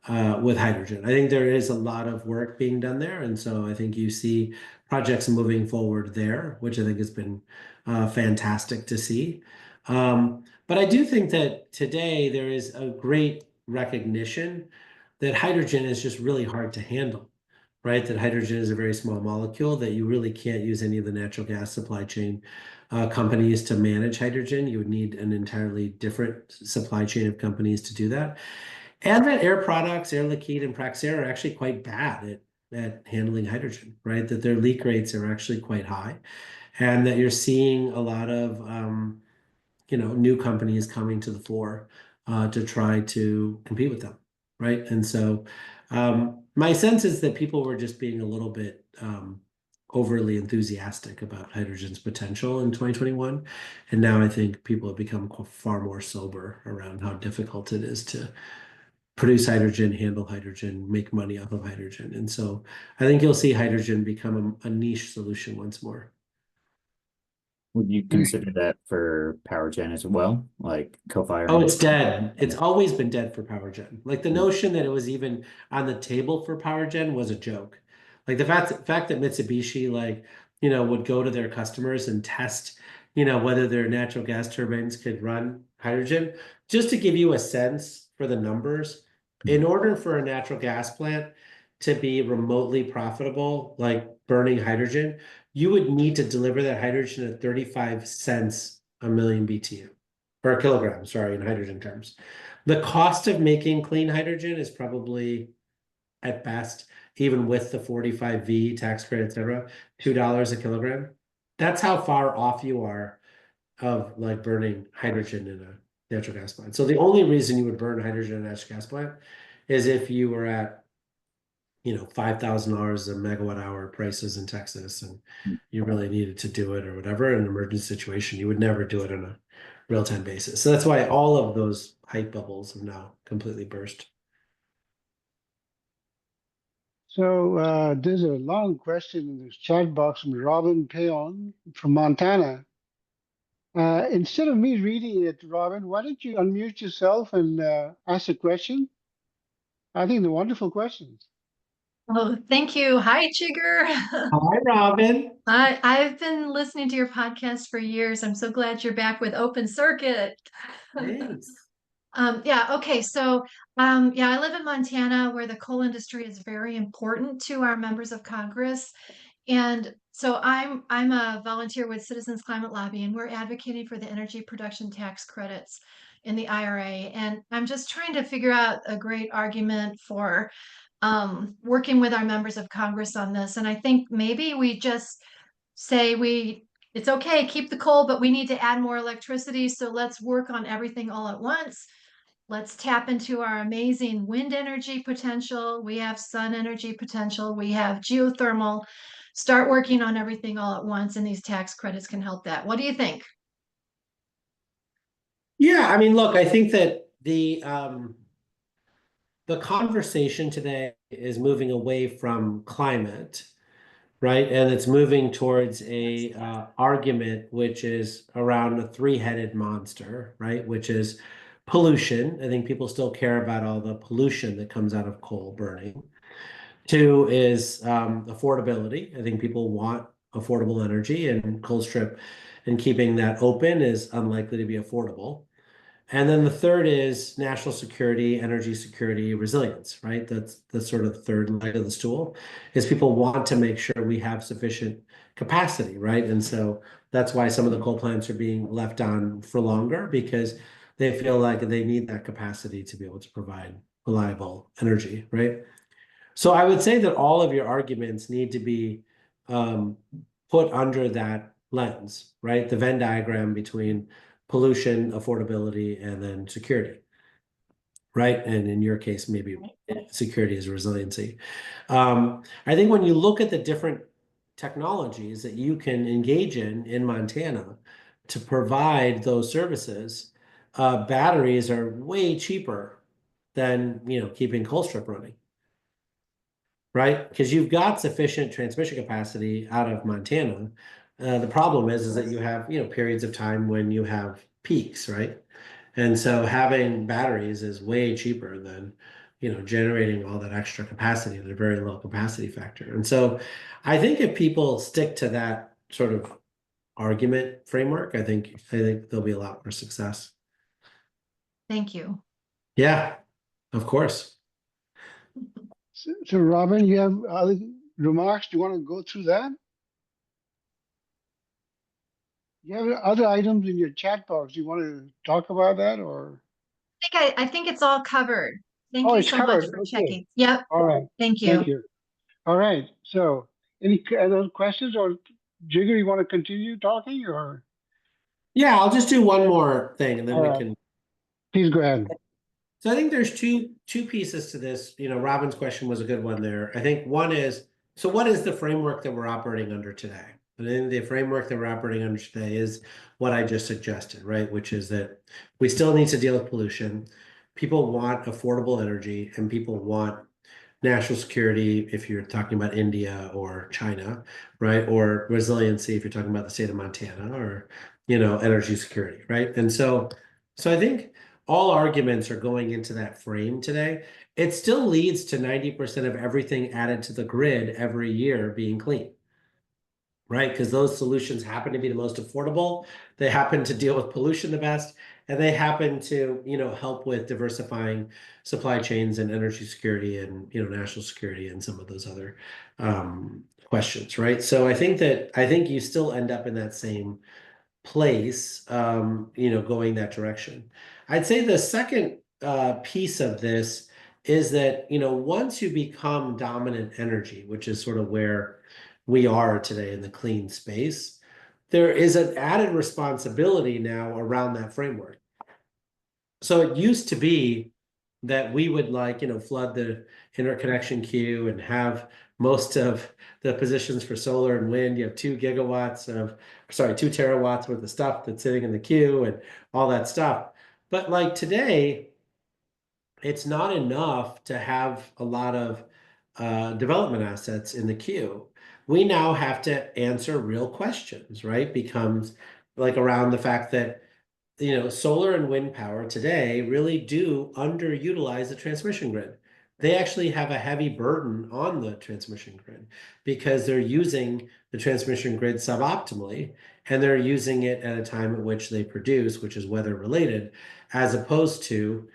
hydrogen? I think there is a lot of work being done there. And so I think you see projects moving forward there, which I think has been fantastic to see. But I do think that today there is a great recognition that hydrogen is just really hard to handle, right? That hydrogen is a very small molecule, that you really can't use any of the natural gas supply chain companies to manage hydrogen. You would need an entirely different supply chain of companies to do that. And that Air Products, Air Liquide, and Praxair are actually quite bad at handling hydrogen, right? That their leak rates are actually quite high, and that you're seeing a lot of new companies coming to the fore to try to compete with them, right? And so my sense is that people were just being a little bit overly enthusiastic about hydrogen's potential in 2021. And now I think people have become far more sober around how difficult it is to produce hydrogen, handle hydrogen, make money off of hydrogen. And so I think you'll see hydrogen become a niche solution once more. Would you consider that for power gen as well, like co-firing? Oh, it's dead. It's always been dead for power gen. Like the notion that it was even on the table for power gen was a joke. Like the fact that Mitsubishi would go to their customers and test, whether their natural gas turbines could run hydrogen. Just to give you a sense for the numbers, in order for a natural gas plant to be remotely profitable, like burning hydrogen, you would need to deliver that hydrogen at 35 cents a million BTU, or a kilogram, sorry, in hydrogen terms. The cost of making clean hydrogen is probably, at best, even with the 45V tax credit, et cetera, $2 a kilogram. That's how far off you are of like burning hydrogen in a natural gas plant. So the only reason you would burn hydrogen in a natural gas plant is if you were at, $5,000 a megawatt hour prices in Texas, and you really needed to do it or whatever in an emergency situation. You would never do it on a real-time basis. So that's why all of those hype bubbles have now completely burst. So there's a long question in this chat box from Robin Payon from Montana. Instead of me reading it, Robin, why don't you unmute yourself and ask a question? I think they're wonderful questions. Oh, thank you. Hi, Jigar. Hi, Robin. I've been listening to your podcast for years. I'm so glad you're back with Open Circuit. Thanks. Yeah, okay. So, yeah, I live in Montana where the coal industry is very important to our members of Congress. And so I'm a volunteer with Citizens Climate Lobby, and we're advocating for the energy production tax credits in the IRA. And I'm just trying to figure out a great argument for working with our members of Congress on this. And I think maybe we just say it's okay, keep the coal, but we need to add more electricity. So let's work on everything all at once. Let's tap into our amazing wind energy potential. We have sun energy potential. We have geothermal. Start working on everything all at once, and these tax credits can help that. What do you think? Yeah, I mean, look, I think that the conversation today is moving away from climate, right? And it's moving towards a argument which is around a three-headed monster, right? Which is pollution. I think people still care about all the pollution that comes out of coal burning. Two is affordability. I think people want affordable energy, and Colstrip and keeping that open is unlikely to be affordable. And then the third is national security, energy security, resilience, right? That's the sort of third leg of the stool, is people want to make sure we have sufficient capacity, right? And so that's why some of the coal plants are being left on for longer, because they feel like they need that capacity to be able to provide reliable energy, right? So I would say that all of your arguments need to be put under that lens, right? The Venn diagram between pollution, affordability, and then security, right? And in your case, maybe security is resiliency. I think when you look at the different technologies that you can engage in Montana to provide those services, batteries are way cheaper than keeping Colstrip running. Right? Because you've got sufficient transmission capacity out of Montana. The problem is that you have, periods of time when you have peaks, right? And so having batteries is way cheaper than, generating all that extra capacity at a very low capacity factor. And so I think if people stick to that sort of argument framework, I think there'll be a lot more success. Thank you. Yeah, of course. So Robin, you have other remarks? Do you want to go through that? You have other items in your chat box. Do you want to talk about that, or? I think it's all covered. Thank Oh, you it's so much covered. for Okay. checking. Yep. All right. Thank Thank you. you. All right. So, any other questions, or Jigar, you want to continue talking, or? Yeah, I'll just do one more thing, and then we can. Please go ahead. So I think there's two pieces to this. Robin's question was a good one there. I think one is, so what is the framework that we're operating under today? And then the framework that we're operating under today is what I just suggested, right? Which is that we still need to deal with pollution. People want affordable energy, and people want national security if you're talking about India or China, right? Or resiliency if you're talking about the state of Montana, or energy security, right? And so I think all arguments are going into that frame today. It still leads to 90% of everything added to the grid every year being clean, right? Because those solutions happen to be the most affordable. They happen to deal with pollution the best, and they happen to, help with diversifying supply chains and energy security and, national security and some of those other questions, right? So I think you still end up in that same place, going that direction. I'd say the second piece of this is that, once you become dominant energy, which is sort of where we are today in the clean space, there is an added responsibility now around that framework. So it used to be that we would flood the interconnection queue and have most of the positions for solar and wind. You have 2 terawatts worth of stuff that's sitting in the queue and all that stuff. But today, it's not enough to have a lot of development assets in the queue. We now have to answer real questions, right? Becomes around the fact that solar and wind power today really do underutilize the transmission grid. They actually have a heavy burden on the transmission grid because they're using the transmission grid suboptimally, and they're using it at a time at which they produce, which is weather related, as opposed to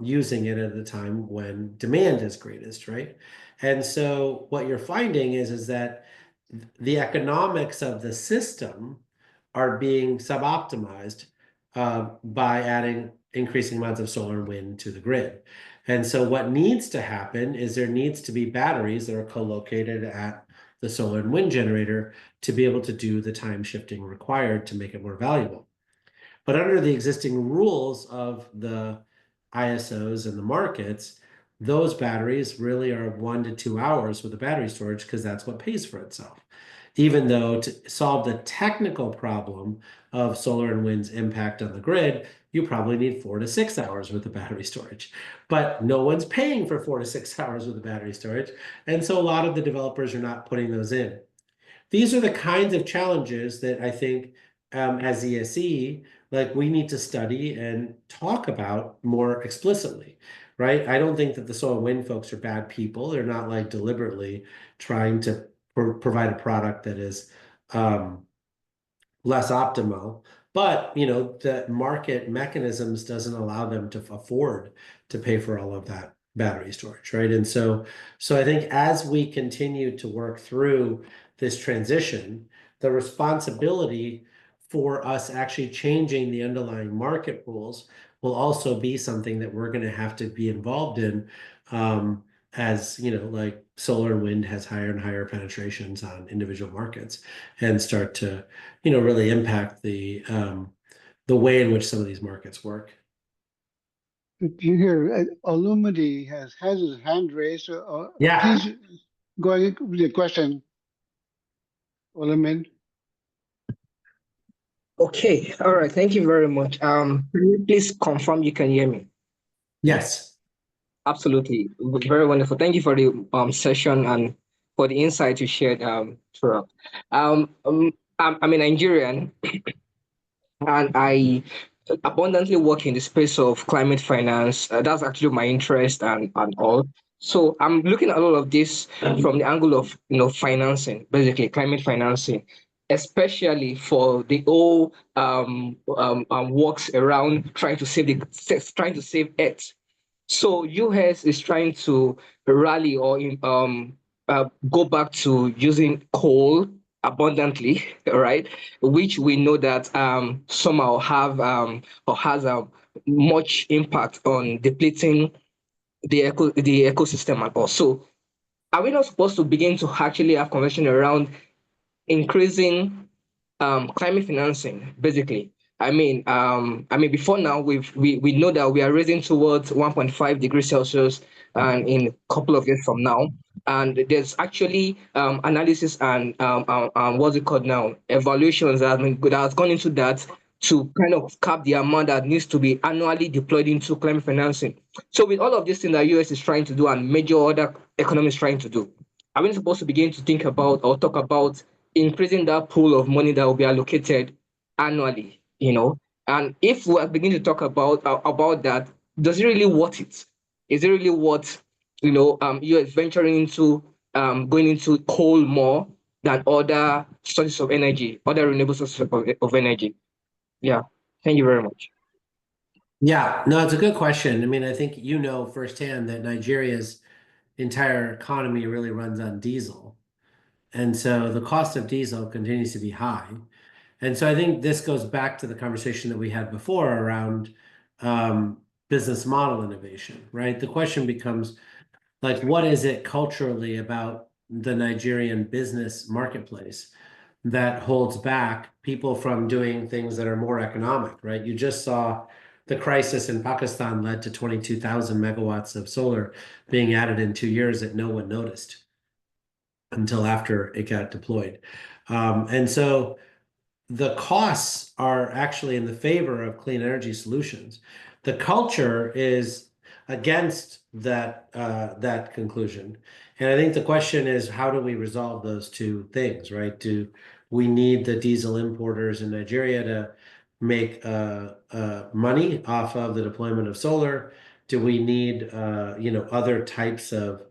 using it at a time when demand is greatest, right? And so what you're finding is that the economics of the system are being suboptimized by adding increasing amounts of solar and wind to the grid. And so what needs to happen is there needs to be batteries that are co-located at the solar and wind generator to be able to do the time shifting required to make it more valuable. But under the existing rules of the ISOs and the markets, those batteries really are 1 to 2 hours with the battery storage because that's what pays for itself. Even though to solve the technical problem of solar and wind's impact on the grid, you probably need 4 to 6 hours with the battery storage. But no one's paying for 4 to 6 hours with the battery storage. And so a lot of the developers are not putting those in. These are the kinds of challenges that I think as ESE, we need to study and talk about more explicitly, right? I don't think that the solar and wind folks are bad people. They're not deliberately trying to provide a product that is less optimal. But, the market mechanisms doesn't allow them to afford to pay for all of that battery storage, right? And so I think as we continue to work through this transition, the responsibility for us actually changing the underlying market rules will also be something that we're going to have to be involved in as solar and wind has higher and higher penetrations on individual markets and start to really impact the way in which some of these markets work. You hear Olumide has his hand raised. Yeah. Please go ahead with your question, Olumide. Okay, all right. Thank you very much. Can you please confirm you can hear me? Yes. Absolutely. Very wonderful. Thank you for the session and for the insight you shared throughout. I'm a Nigerian and I abundantly work in the space of climate finance. That's actually my interest and all. So I'm looking at all of this from the angle of financing, basically climate financing, especially for the whole works around trying to save Earth. So US is trying to rally or go back to using coal abundantly, right? Which we know that somehow have or has a much impact on depleting the ecosystem and all. So are we not supposed to begin to actually have conversation around increasing climate financing, basically? Before now, we know that we are raising towards 1.5 degrees Celsius, and in a couple of years from now, and there's actually analysis and what's it called now, evaluations that has gone into that to kind of cap the amount that needs to be annually deployed into climate financing. So with all of these things that US is trying to do and major other economies trying to do, are we supposed to begin to think about or talk about increasing that pool of money that will be allocated annually, and if we are beginning to talk about that, does it really worth it? Is it really worth US venturing into going into coal more than other sources of energy, other renewable sources of energy? Yeah, thank you very much. Yeah, no, it's a good question. I think firsthand that Nigeria's entire economy really runs on diesel. And so the cost of diesel continues to be high. And so I think this goes back to the conversation that we had before around business model innovation, right? The question becomes, like, what is it culturally about the Nigerian business marketplace that holds back people from doing things that are more economic, right? You just saw the crisis in Pakistan led to 22,000 megawatts of solar being added in 2 years that no one noticed until after it got deployed. And so the costs are actually in the favor of clean energy solutions. The culture is against that conclusion. And I think the question is, how do we resolve those two things, right? Do we need the diesel importers in Nigeria to make money off of the deployment of solar? Do we need other types of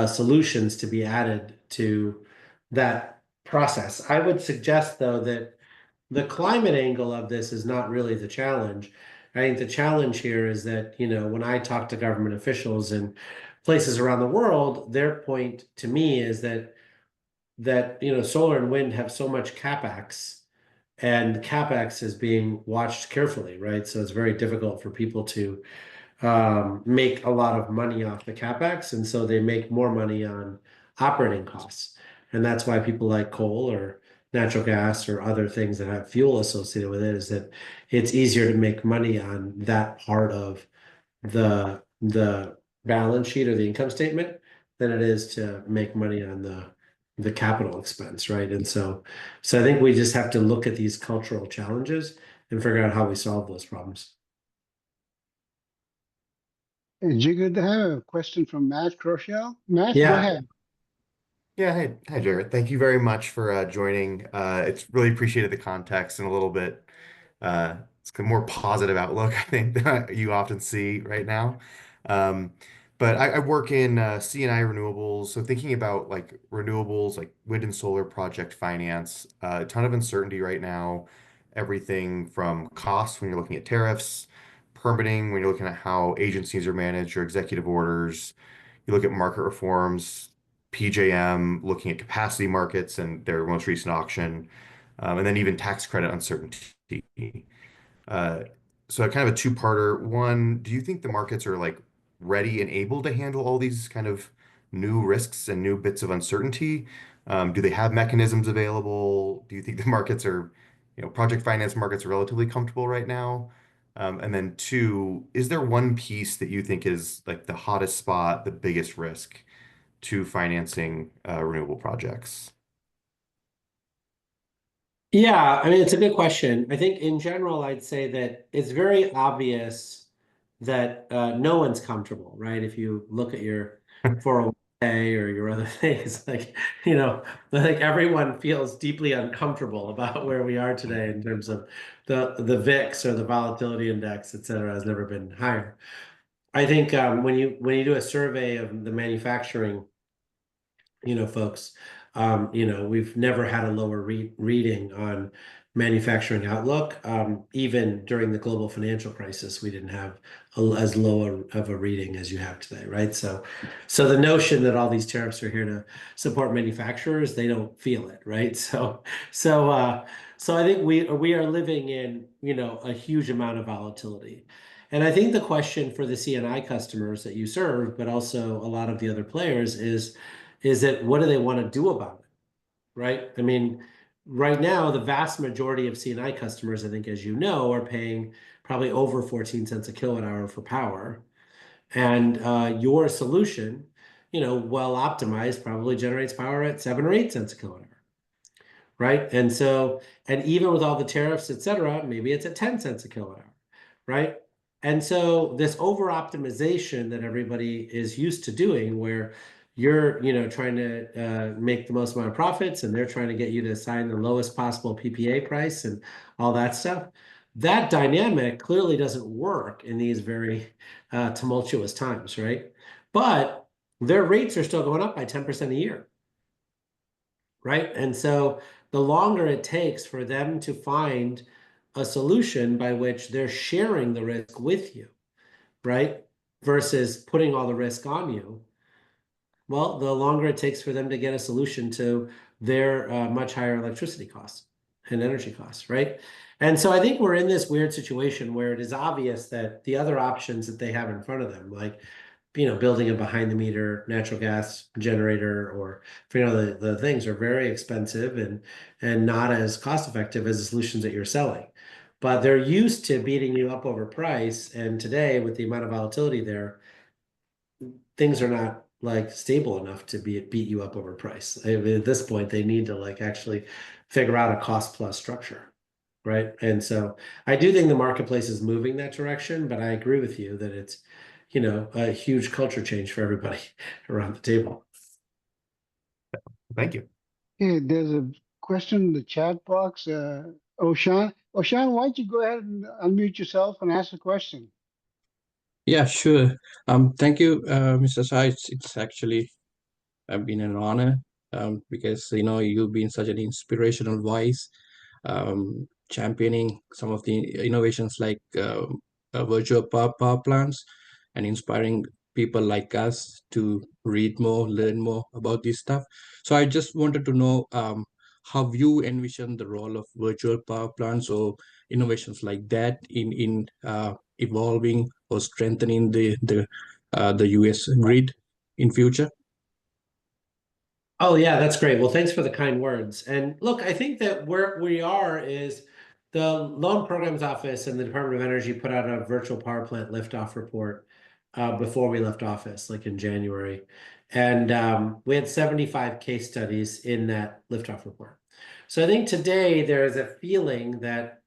solutions to be added to that process? I would suggest, though, that the climate angle of this is not really the challenge. I think the challenge here is that, when I talk to government officials in places around the world, their point to me is that solar and wind have so much capex, and capex is being watched carefully, right? So it's very difficult for people to make a lot of money off the capex, and so they make more money on operating costs. And that's why people like coal or natural gas or other things that have fuel associated with it, is that it's easier to make money on that part of the balance sheet or the income statement than it is to make money on the capital expense, right? And so I think we just have to look at these cultural challenges and figure out how we solve those problems. Jigar, I have a question from Matt Rochelle. Matt, Yeah. go ahead. Yeah, hi, Jared. Thank you very much for joining. It's really appreciated the context and a little bit it's a more positive outlook, I think, than you often see right now. But I work in C&I renewables, so thinking about like renewables, like wind and solar project finance, a ton of uncertainty right now. Everything from costs when you're looking at tariffs, permitting when you're looking at how agencies are managed or executive orders. You look at market reforms, PJM looking at capacity markets and their most recent auction, and then even tax credit uncertainty. Uh, so kind of a two-parter. One, do you think the markets are like ready and able to handle all these kind of new risks and new bits of uncertainty? Do they have mechanisms available? Do you think the markets are, project finance markets are relatively comfortable right now? And then two, is there one piece that you think is like the hottest spot, the biggest risk to financing renewable projects? Yeah, I mean, it's a good question. I think in general, I'd say that it's very obvious that no one's comfortable, right? If you look at your 401k or your other things, like, I think everyone feels deeply uncomfortable about where we are today in terms of the VIX or the volatility index, et cetera, has never been higher. I think when you do a survey of the manufacturing folks, we've never had a lower reading on manufacturing outlook. Even during the global financial crisis, we didn't have as low of a reading as you have today, right? So the notion that all these tariffs are here to support manufacturers, they don't feel it, right? So I think we are living in a huge amount of volatility. And I think the question for the C&I customers that you serve, but also a lot of the other players, is that what do they want to do about it, right? I mean, right now, the vast majority of C&I customers, I think, as you know, are paying probably over 14 cents a kilowatt hour for power. And your solution, well optimized, probably generates power at 7 or 8 cents a kilowatt hour, right? And even with all the tariffs, et cetera, maybe it's at 10 cents a kilowatt hour, right? And so this over optimization that everybody is used to doing, where you're trying to make the most amount of profits and they're trying to get you to sign the lowest possible PPA price and all that stuff, that dynamic clearly doesn't work in these very tumultuous times, right? But their rates are still going up by 10% a year, right? And so the longer it takes for them to find a solution by which they're sharing the risk with you, right, versus putting all the risk on you, well, the longer it takes for them to get a solution to their much higher electricity costs. and energy costs, right? And so I think we're in this weird situation where it is obvious that the other options that they have in front of them, like, building a behind the meter natural gas generator, or, the things are very expensive and not as cost effective as the solutions that you're selling. But they're used to beating you up over price. And today, with the amount of volatility there, things are not like stable enough to beat you up over price. I mean, at this point, they need to actually figure out a cost plus structure, right? And so I do think the marketplace is moving that direction, but I agree with you that it's, a huge culture change for everybody around the table. Thank you. Okay, there's a question in the chat box. Oshan, why don't you go ahead and unmute yourself and ask the question? Yeah, sure. Thank you, Mr. Shah. It's actually been an honor because you've been such an inspirational voice, championing some of the innovations like virtual power plants, and inspiring people like us to read more, learn more about this stuff. So I just wanted to know how you envision the role of virtual power plants or innovations like that in evolving or strengthening the US grid in future. Oh, yeah, that's great. Well, thanks for the kind words. And look, I think that where we are is the Loan Programs Office and the Department of Energy put out a virtual power plant liftoff report before we left office, like in January. And we had 75 case studies in that liftoff report. So I think today there is a feeling that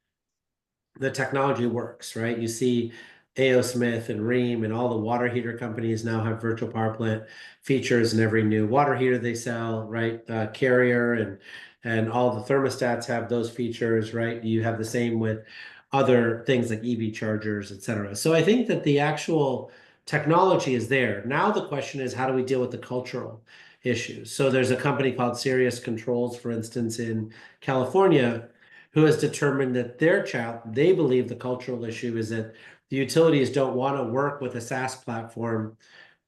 the technology works, right? You see A.O. Smith and Rheem and all the water heater companies now have virtual power plant features in every new water heater they sell, right? Carrier and all the thermostats have those features, right? You have the same with other things like EV chargers, et cetera. So I think that the actual technology is there. Now the question is, how do we deal with the cultural issues? So there's a company called Sirius Controls, for instance, in California, who has determined that they believe the cultural issue is that the utilities don't want to work with a SaaS platform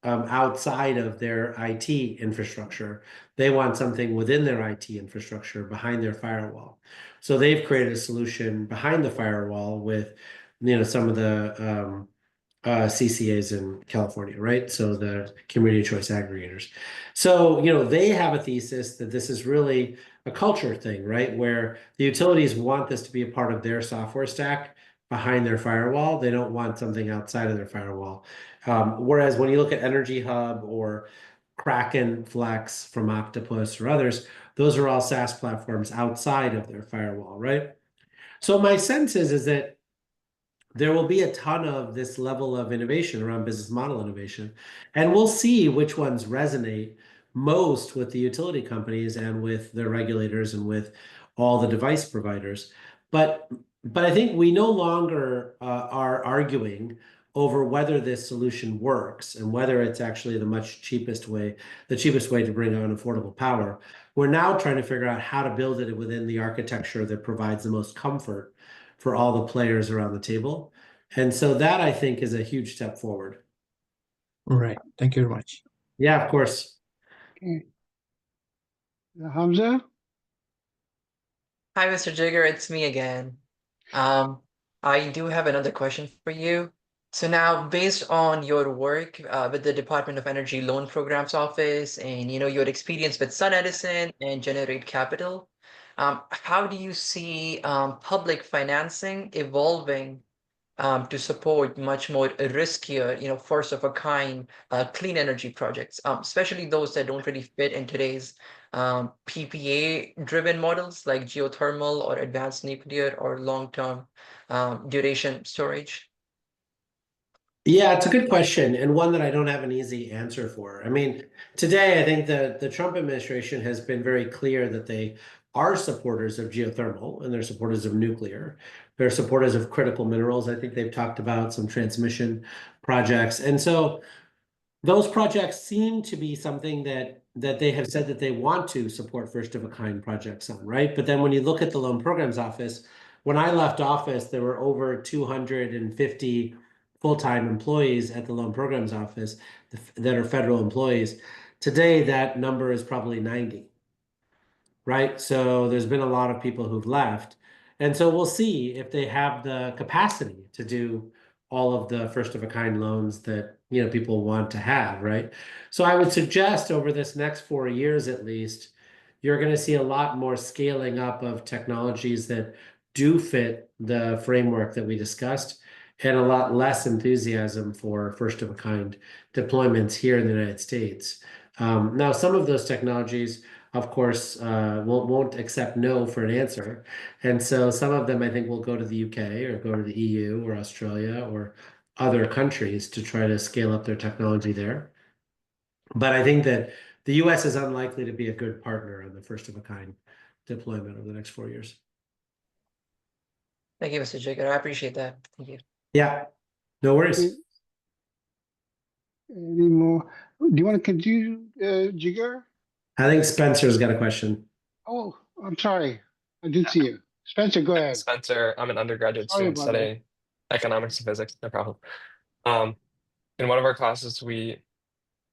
outside of their IT infrastructure. They want something within their IT infrastructure behind their firewall. So they've created a solution behind the firewall with, some of the CCAs in California, right? So the community choice aggregators. So, they have a thesis that this is really a culture thing, right? Where the utilities want this to be a part of their software stack behind their firewall. They don't want something outside of their firewall. Whereas when you look at Energy Hub or Kraken Flex from Octopus or others, those are all SaaS platforms outside of their firewall, right? So my sense is that there will be a ton of this level of innovation around business model innovation, and we'll see which ones resonate most with the utility companies and with the regulators and with all the device providers. But I think we no longer are arguing over whether this solution works and whether it's actually the cheapest way to bring on affordable power. We're now trying to figure out how to build it within the architecture that provides the most comfort for all the players around the table. And so that, I think, is a huge step forward. All right. Thank you very much. Yeah, of course. Okay. Hamza? Hi, Mr. Jigar, it's me again. I do have another question for you. So now, based on your work with the Department of Energy Loan Programs Office and your experience with Sun Edison and Generate Capital, how do you see public financing evolving to support much more riskier, first of a kind clean energy projects, especially those that don't really fit in today's PPA-driven models like geothermal or advanced nuclear or long-term duration storage? Yeah, it's a good question, and one that I don't have an easy answer for. I mean, today I think the Trump administration has been very clear that they are supporters of geothermal and they're supporters of nuclear. They're supporters of critical minerals. I think they've talked about some transmission projects. And so those projects seem to be something that they have said that they want to support first of a kind projects on, right? But then when you look at the Loan Programs Office, when I left office, there were over 250 full-time employees at the Loan Programs Office that are federal employees. Today, that number is probably 90, right? So there's been a lot of people who've left. And so we'll see if they have the capacity to do all of the first of a kind loans that, you know, people want to have, right? So I would suggest over this next 4 years at least, you're going to see a lot more scaling up of technologies that do fit the framework that we discussed, and a lot less enthusiasm for first of a kind deployments here in the United States. Now, some of those technologies, of course, won't accept no for an answer. And so some of them, I think, will go to the UK or go to the EU or Australia or other countries to try to scale up their technology there. But I think that the US is unlikely to be a good partner on the first of a kind deployment over the next 4 years. Thank you, Mr. Jigar. I appreciate that. Thank you. Yeah, no worries. Any more? Do you want to continue, Jigar? I think Spencer's got a question. Oh, I'm sorry. I did see you. Spencer, go ahead. Spencer, I'm an undergraduate Sorry student about that. studying economics and physics, no problem. In one of our classes, we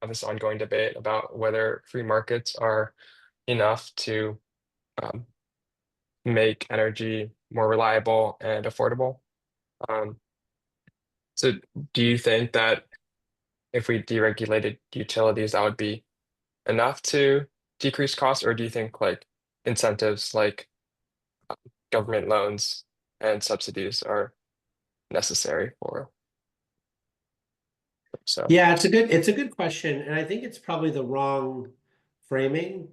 have this ongoing debate about whether free markets are enough to make energy more reliable and affordable. So do you think that if we deregulated utilities, that would be enough to decrease costs, or do you think like incentives like government loans and subsidies are necessary for so? Yeah, it's a good question, and I think it's probably the wrong framing.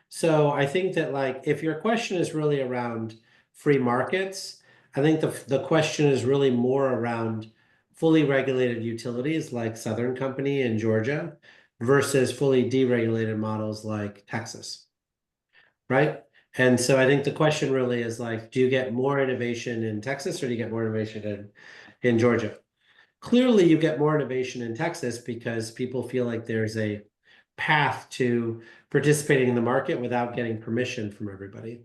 So I think that, like, if your question is really around free markets, I think the question is really more around fully regulated utilities like Southern Company in Georgia versus fully deregulated models like Texas, right? And so I think the question really is like, do you get more innovation in Texas or do you get more innovation in Georgia? Clearly, you get more innovation in Texas because people feel like there's a path to participating in the market without getting permission from everybody.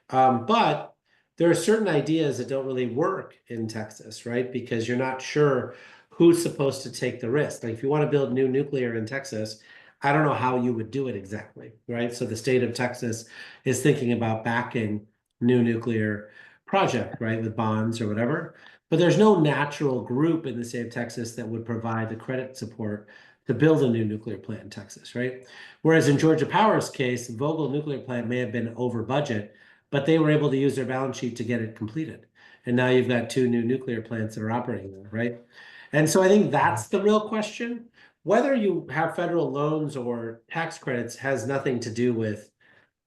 But there are certain ideas that don't really work in Texas, right? Because you're not sure who's supposed to take the risk. Like if you want to build new nuclear in Texas, I don't know how you would do it exactly, right? So the state of Texas is thinking about backing new nuclear project, right, with bonds or whatever. But there's no natural group in the state of Texas that would provide the credit support to build a new nuclear plant in Texas, right? Whereas in Georgia Power's case, Vogtle nuclear plant may have been over budget, but they were able to use their balance sheet to get it completed. And now you've got 2 new nuclear plants that are operating there, right? And so I think that's the real question. Whether you have federal loans or tax credits has nothing to do with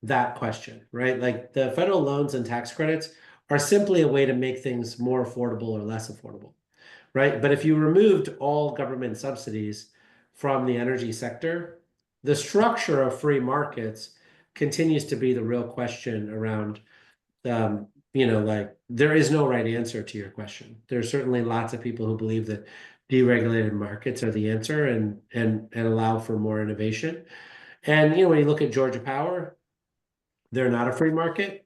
that question, right? Like the federal loans and tax credits are simply a way to make things more affordable or less affordable, right? But if you removed all government subsidies from the energy sector, the structure of free markets continues to be the real question around, like there is no right answer to your question. There's certainly lots of people who believe that deregulated markets are the answer and allow for more innovation. And, when you look at Georgia Power, they're not a free market.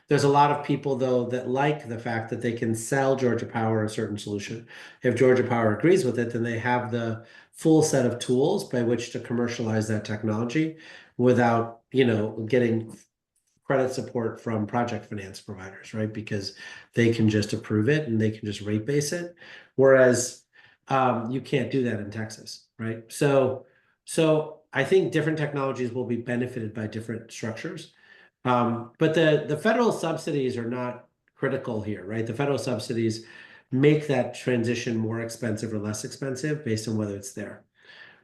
There's a lot of people, though, that like the fact that they can sell Georgia Power a certain solution. If Georgia Power agrees with it, then they have the full set of tools by which to commercialize that technology without, getting credit support from project finance providers, right? Because they can just approve it and they can just rate base it. Whereas you can't do that in Texas, right? So I think different technologies will be benefited by different structures. But the federal subsidies are not critical here, right? The federal subsidies make that transition more expensive or less expensive based on whether it's there,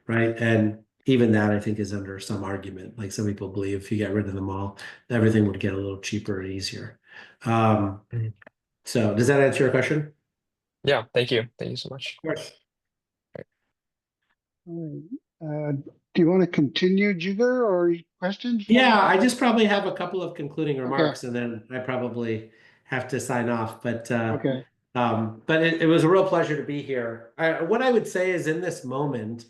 right? And even that, I think, is under some argument. Like some people believe if you get rid of them all, everything would get a little cheaper and easier. So does that answer your question? Yeah, thank you. Thank you so much. Of course. Do you want to continue, Jigar, or questions? Yeah, I just probably have a couple of concluding remarks, and then I probably have to sign off. But Okay. but it was a real pleasure to be here. What I would say is in this moment,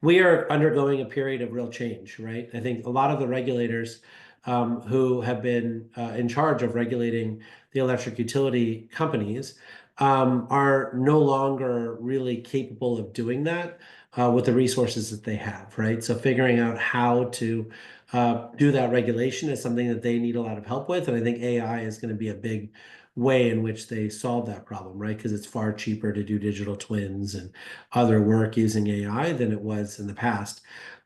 we are undergoing a period of real change, right? I think a lot of the regulators who have been in charge of regulating the electric utility companies are no longer really capable of doing that with the resources that they have, right? So figuring out how to do that regulation is something that they need a lot of help with. And I think AI is going to be a big way in which they solve that problem, right? Because it's far cheaper to do digital twins and other work using AI than it was in the past.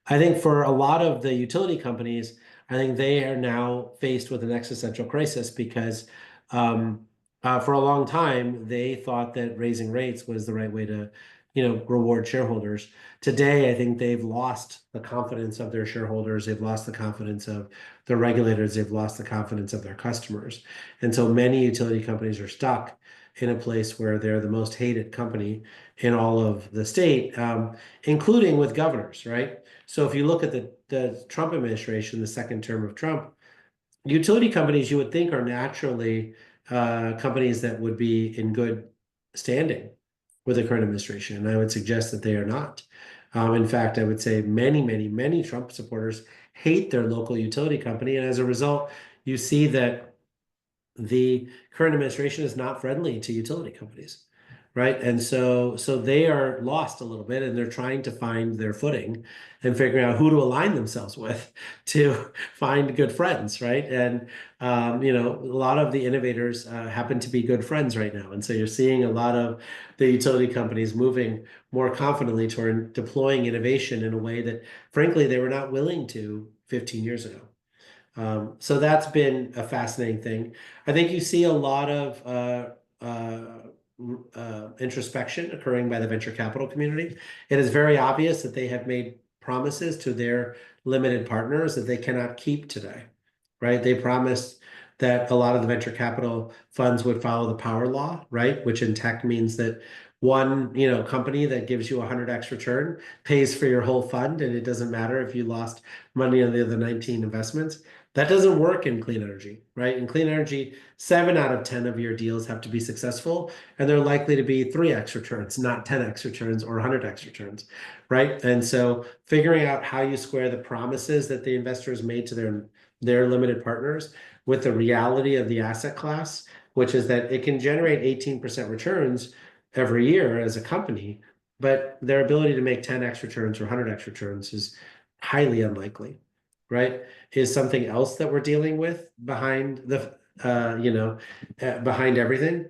I think for a lot of the utility companies, I think they are now faced with an existential crisis because for a long time, they thought that raising rates was the right way to, reward shareholders. Today, I think they've lost the confidence of their shareholders. They've lost the confidence of the regulators. They've lost the confidence of their customers. And so many utility companies are stuck in a place where they're the most hated company in all of the state, including with governors, right? So if you look at the Trump administration, the second term of Trump, utility companies you would think are naturally companies that would be in good standing with the current administration. And I would suggest that they are not. In fact, I would say many, many, many Trump supporters hate their local utility company. And as a result, you see that the current administration is not friendly to utility companies, right? And so they are lost a little bit, and they're trying to find their footing and figuring out who to align themselves with to find good friends, right? And a lot of the innovators happen to be good friends right now, and so you're seeing a lot of the utility companies moving more confidently toward deploying innovation in a way that, frankly, they were not willing to 15 years ago. So that's been a fascinating thing. I think you see a lot of introspection occurring by the venture capital community. It is very obvious that they have made promises to their limited partners that they cannot keep today, right? They promised that a lot of the venture capital funds would follow the power law, right? Which in tech means that one, company that gives you 100x return pays for your whole fund, and it doesn't matter if you lost money on the other 19 investments. That doesn't work in clean energy, right? In clean energy, 7 out of 10 of your deals have to be successful, and they're likely to be 3x returns, not 10x returns or 100x returns, right? And so figuring out how you square the promises that the investors made to their limited partners with the reality of the asset class, which is that it can generate 18% returns every year as a company, but their ability to make 10x returns or 100x returns is highly unlikely, right? Is something else that we're dealing with behind behind everything.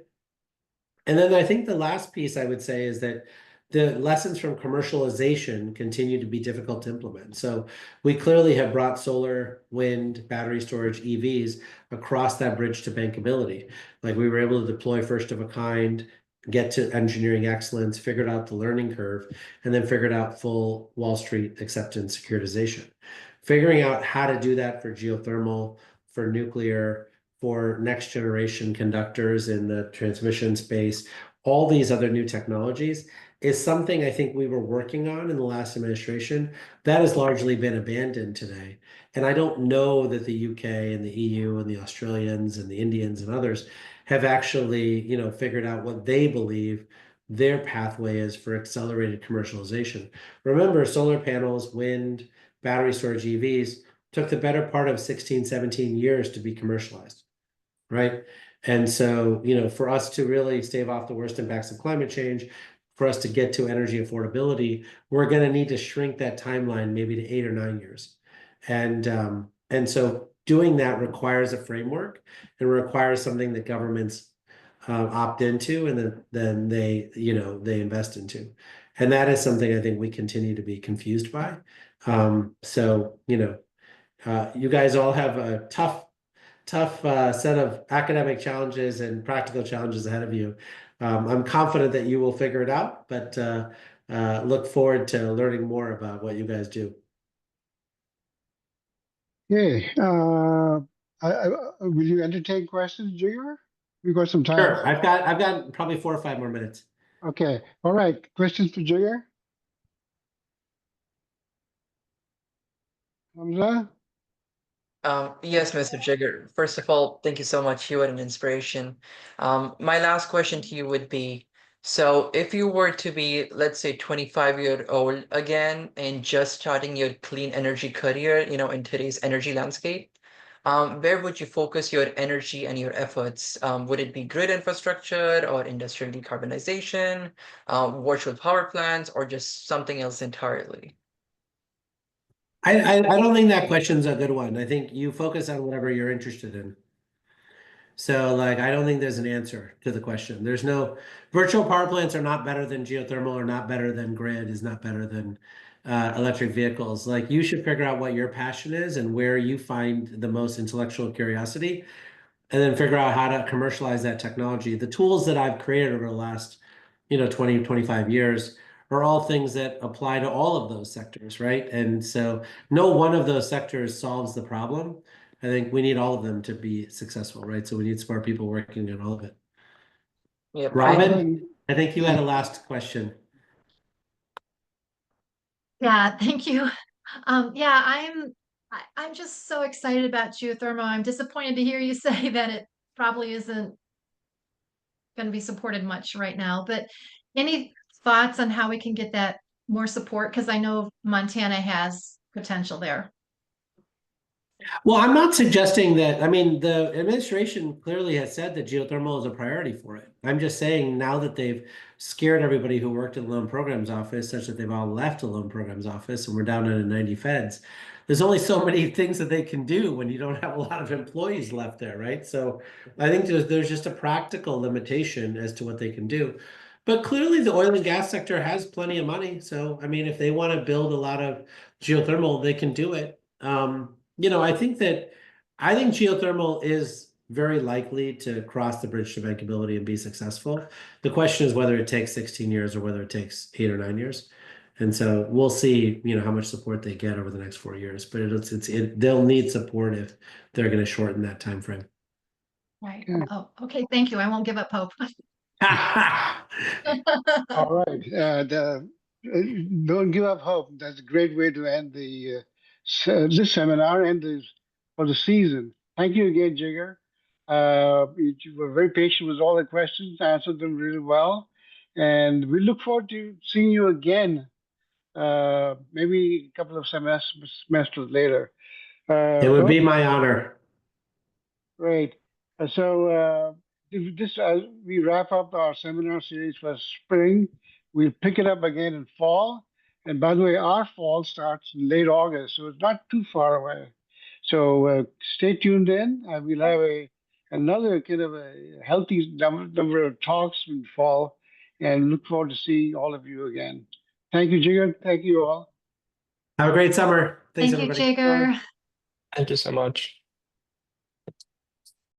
And then I think the last piece I would say is that the lessons from commercialization continue to be difficult to implement. So we clearly have brought solar, wind, battery storage, EVs across that bridge to bankability. Like we were able to deploy first of a kind, get to engineering excellence, figured out the learning curve, and then figured out full Wall Street acceptance securitization. Figuring out how to do that for geothermal, for nuclear, for next generation conductors in the transmission space, all these other new technologies is something I think we were working on in the last administration that has largely been abandoned today. And I don't know that the UK and the EU and the Australians and the Indians and others have actually, figured out what they believe their pathway is for accelerated commercialization. Remember, solar panels, wind, battery storage, EVs took the better part of 16, 17 years to be commercialized, right? And so, for us to really stave off the worst impacts of climate change, for us to get to energy affordability, we're going to need to shrink that timeline maybe to 8 or 9 years. And so doing that requires a framework and requires something that governments opt into and then they invest into. And that is something I think we continue to be confused by. You guys all have a tough set of academic challenges and practical challenges ahead of you. I'm confident that you will figure it out, but look forward to learning more about what you guys do. Okay. Will you entertain questions, Jigar? We've got some time. Sure. I've got probably 4 or 5 more minutes. Okay. All right. Questions for Jigar? Hamza? Yes, Mr. Jigar. First of all, thank you so much. You are an inspiration. My last question to you would be, so if you were to be, let's say, 25-year-old again and just starting your clean energy career, in today's energy landscape, where would you focus your energy and your efforts? Would it be grid infrastructure or industrial decarbonization, virtual power plants, or just something else entirely? I don't think that question's a good one. I think you focus on whatever you're interested in. So like, I don't think there's an answer to the question. There's no virtual power plants are not better than geothermal, or not better than grid, is not better than electric vehicles. Like, you should figure out what your passion is and where you find the most intellectual curiosity, and then figure out how to commercialize that technology. The tools that I've created over the last, 20, 25 years are all things that apply to all of those sectors, right? And so no one of those sectors solves the problem. I think we need all of them to be successful, right? So we need smart people working on all of it. Yep. Robin, I think you had a last question. Yeah, thank you. Yeah, I'm just so excited about geothermal. I'm disappointed to hear you say that it probably isn't going to be supported much right now. But any thoughts on how we can get that more support? Because I know Montana has potential there. Well, I'm not suggesting that. I mean, the administration clearly has said that geothermal is a priority for it. I'm just saying, now that they've scared everybody who worked at the loan programs office, such that they've all left the loan programs office and we're down to 90 feds, there's only so many things that they can do when you don't have a lot of employees left there, right? So I think there's just a practical limitation as to what they can do. But clearly the oil and gas sector has plenty of money. So, I mean, if they want to build a lot of geothermal, they can do it. I think geothermal is very likely to cross the bridge to bankability and be successful. The question is whether it takes 16 years or whether it takes 8 or 9 years. And so we'll see, how much support they get over the next 4 years. But they'll need support if they're going to shorten that time frame. Right. Oh, okay. Thank you. I won't give up hope. All right. Don't give up hope. That's a great way to end this seminar and for the season. Thank you again, Jigar. You were very patient with all the questions, answered them really well. And we look forward to seeing you again, maybe a couple of semesters later. It would be my honor. Great. We wrap up our seminar series for spring. We'll pick it up again in fall. And by the way, our fall starts in late August, so it's not too far away. So stay tuned in. We'll have another kind of a healthy number of talks in fall, and look forward to seeing all of you again. Thank you, Jigar. Thank you all. Have a great summer. Thanks, Thank you, everybody. Jigar. Thank you so much.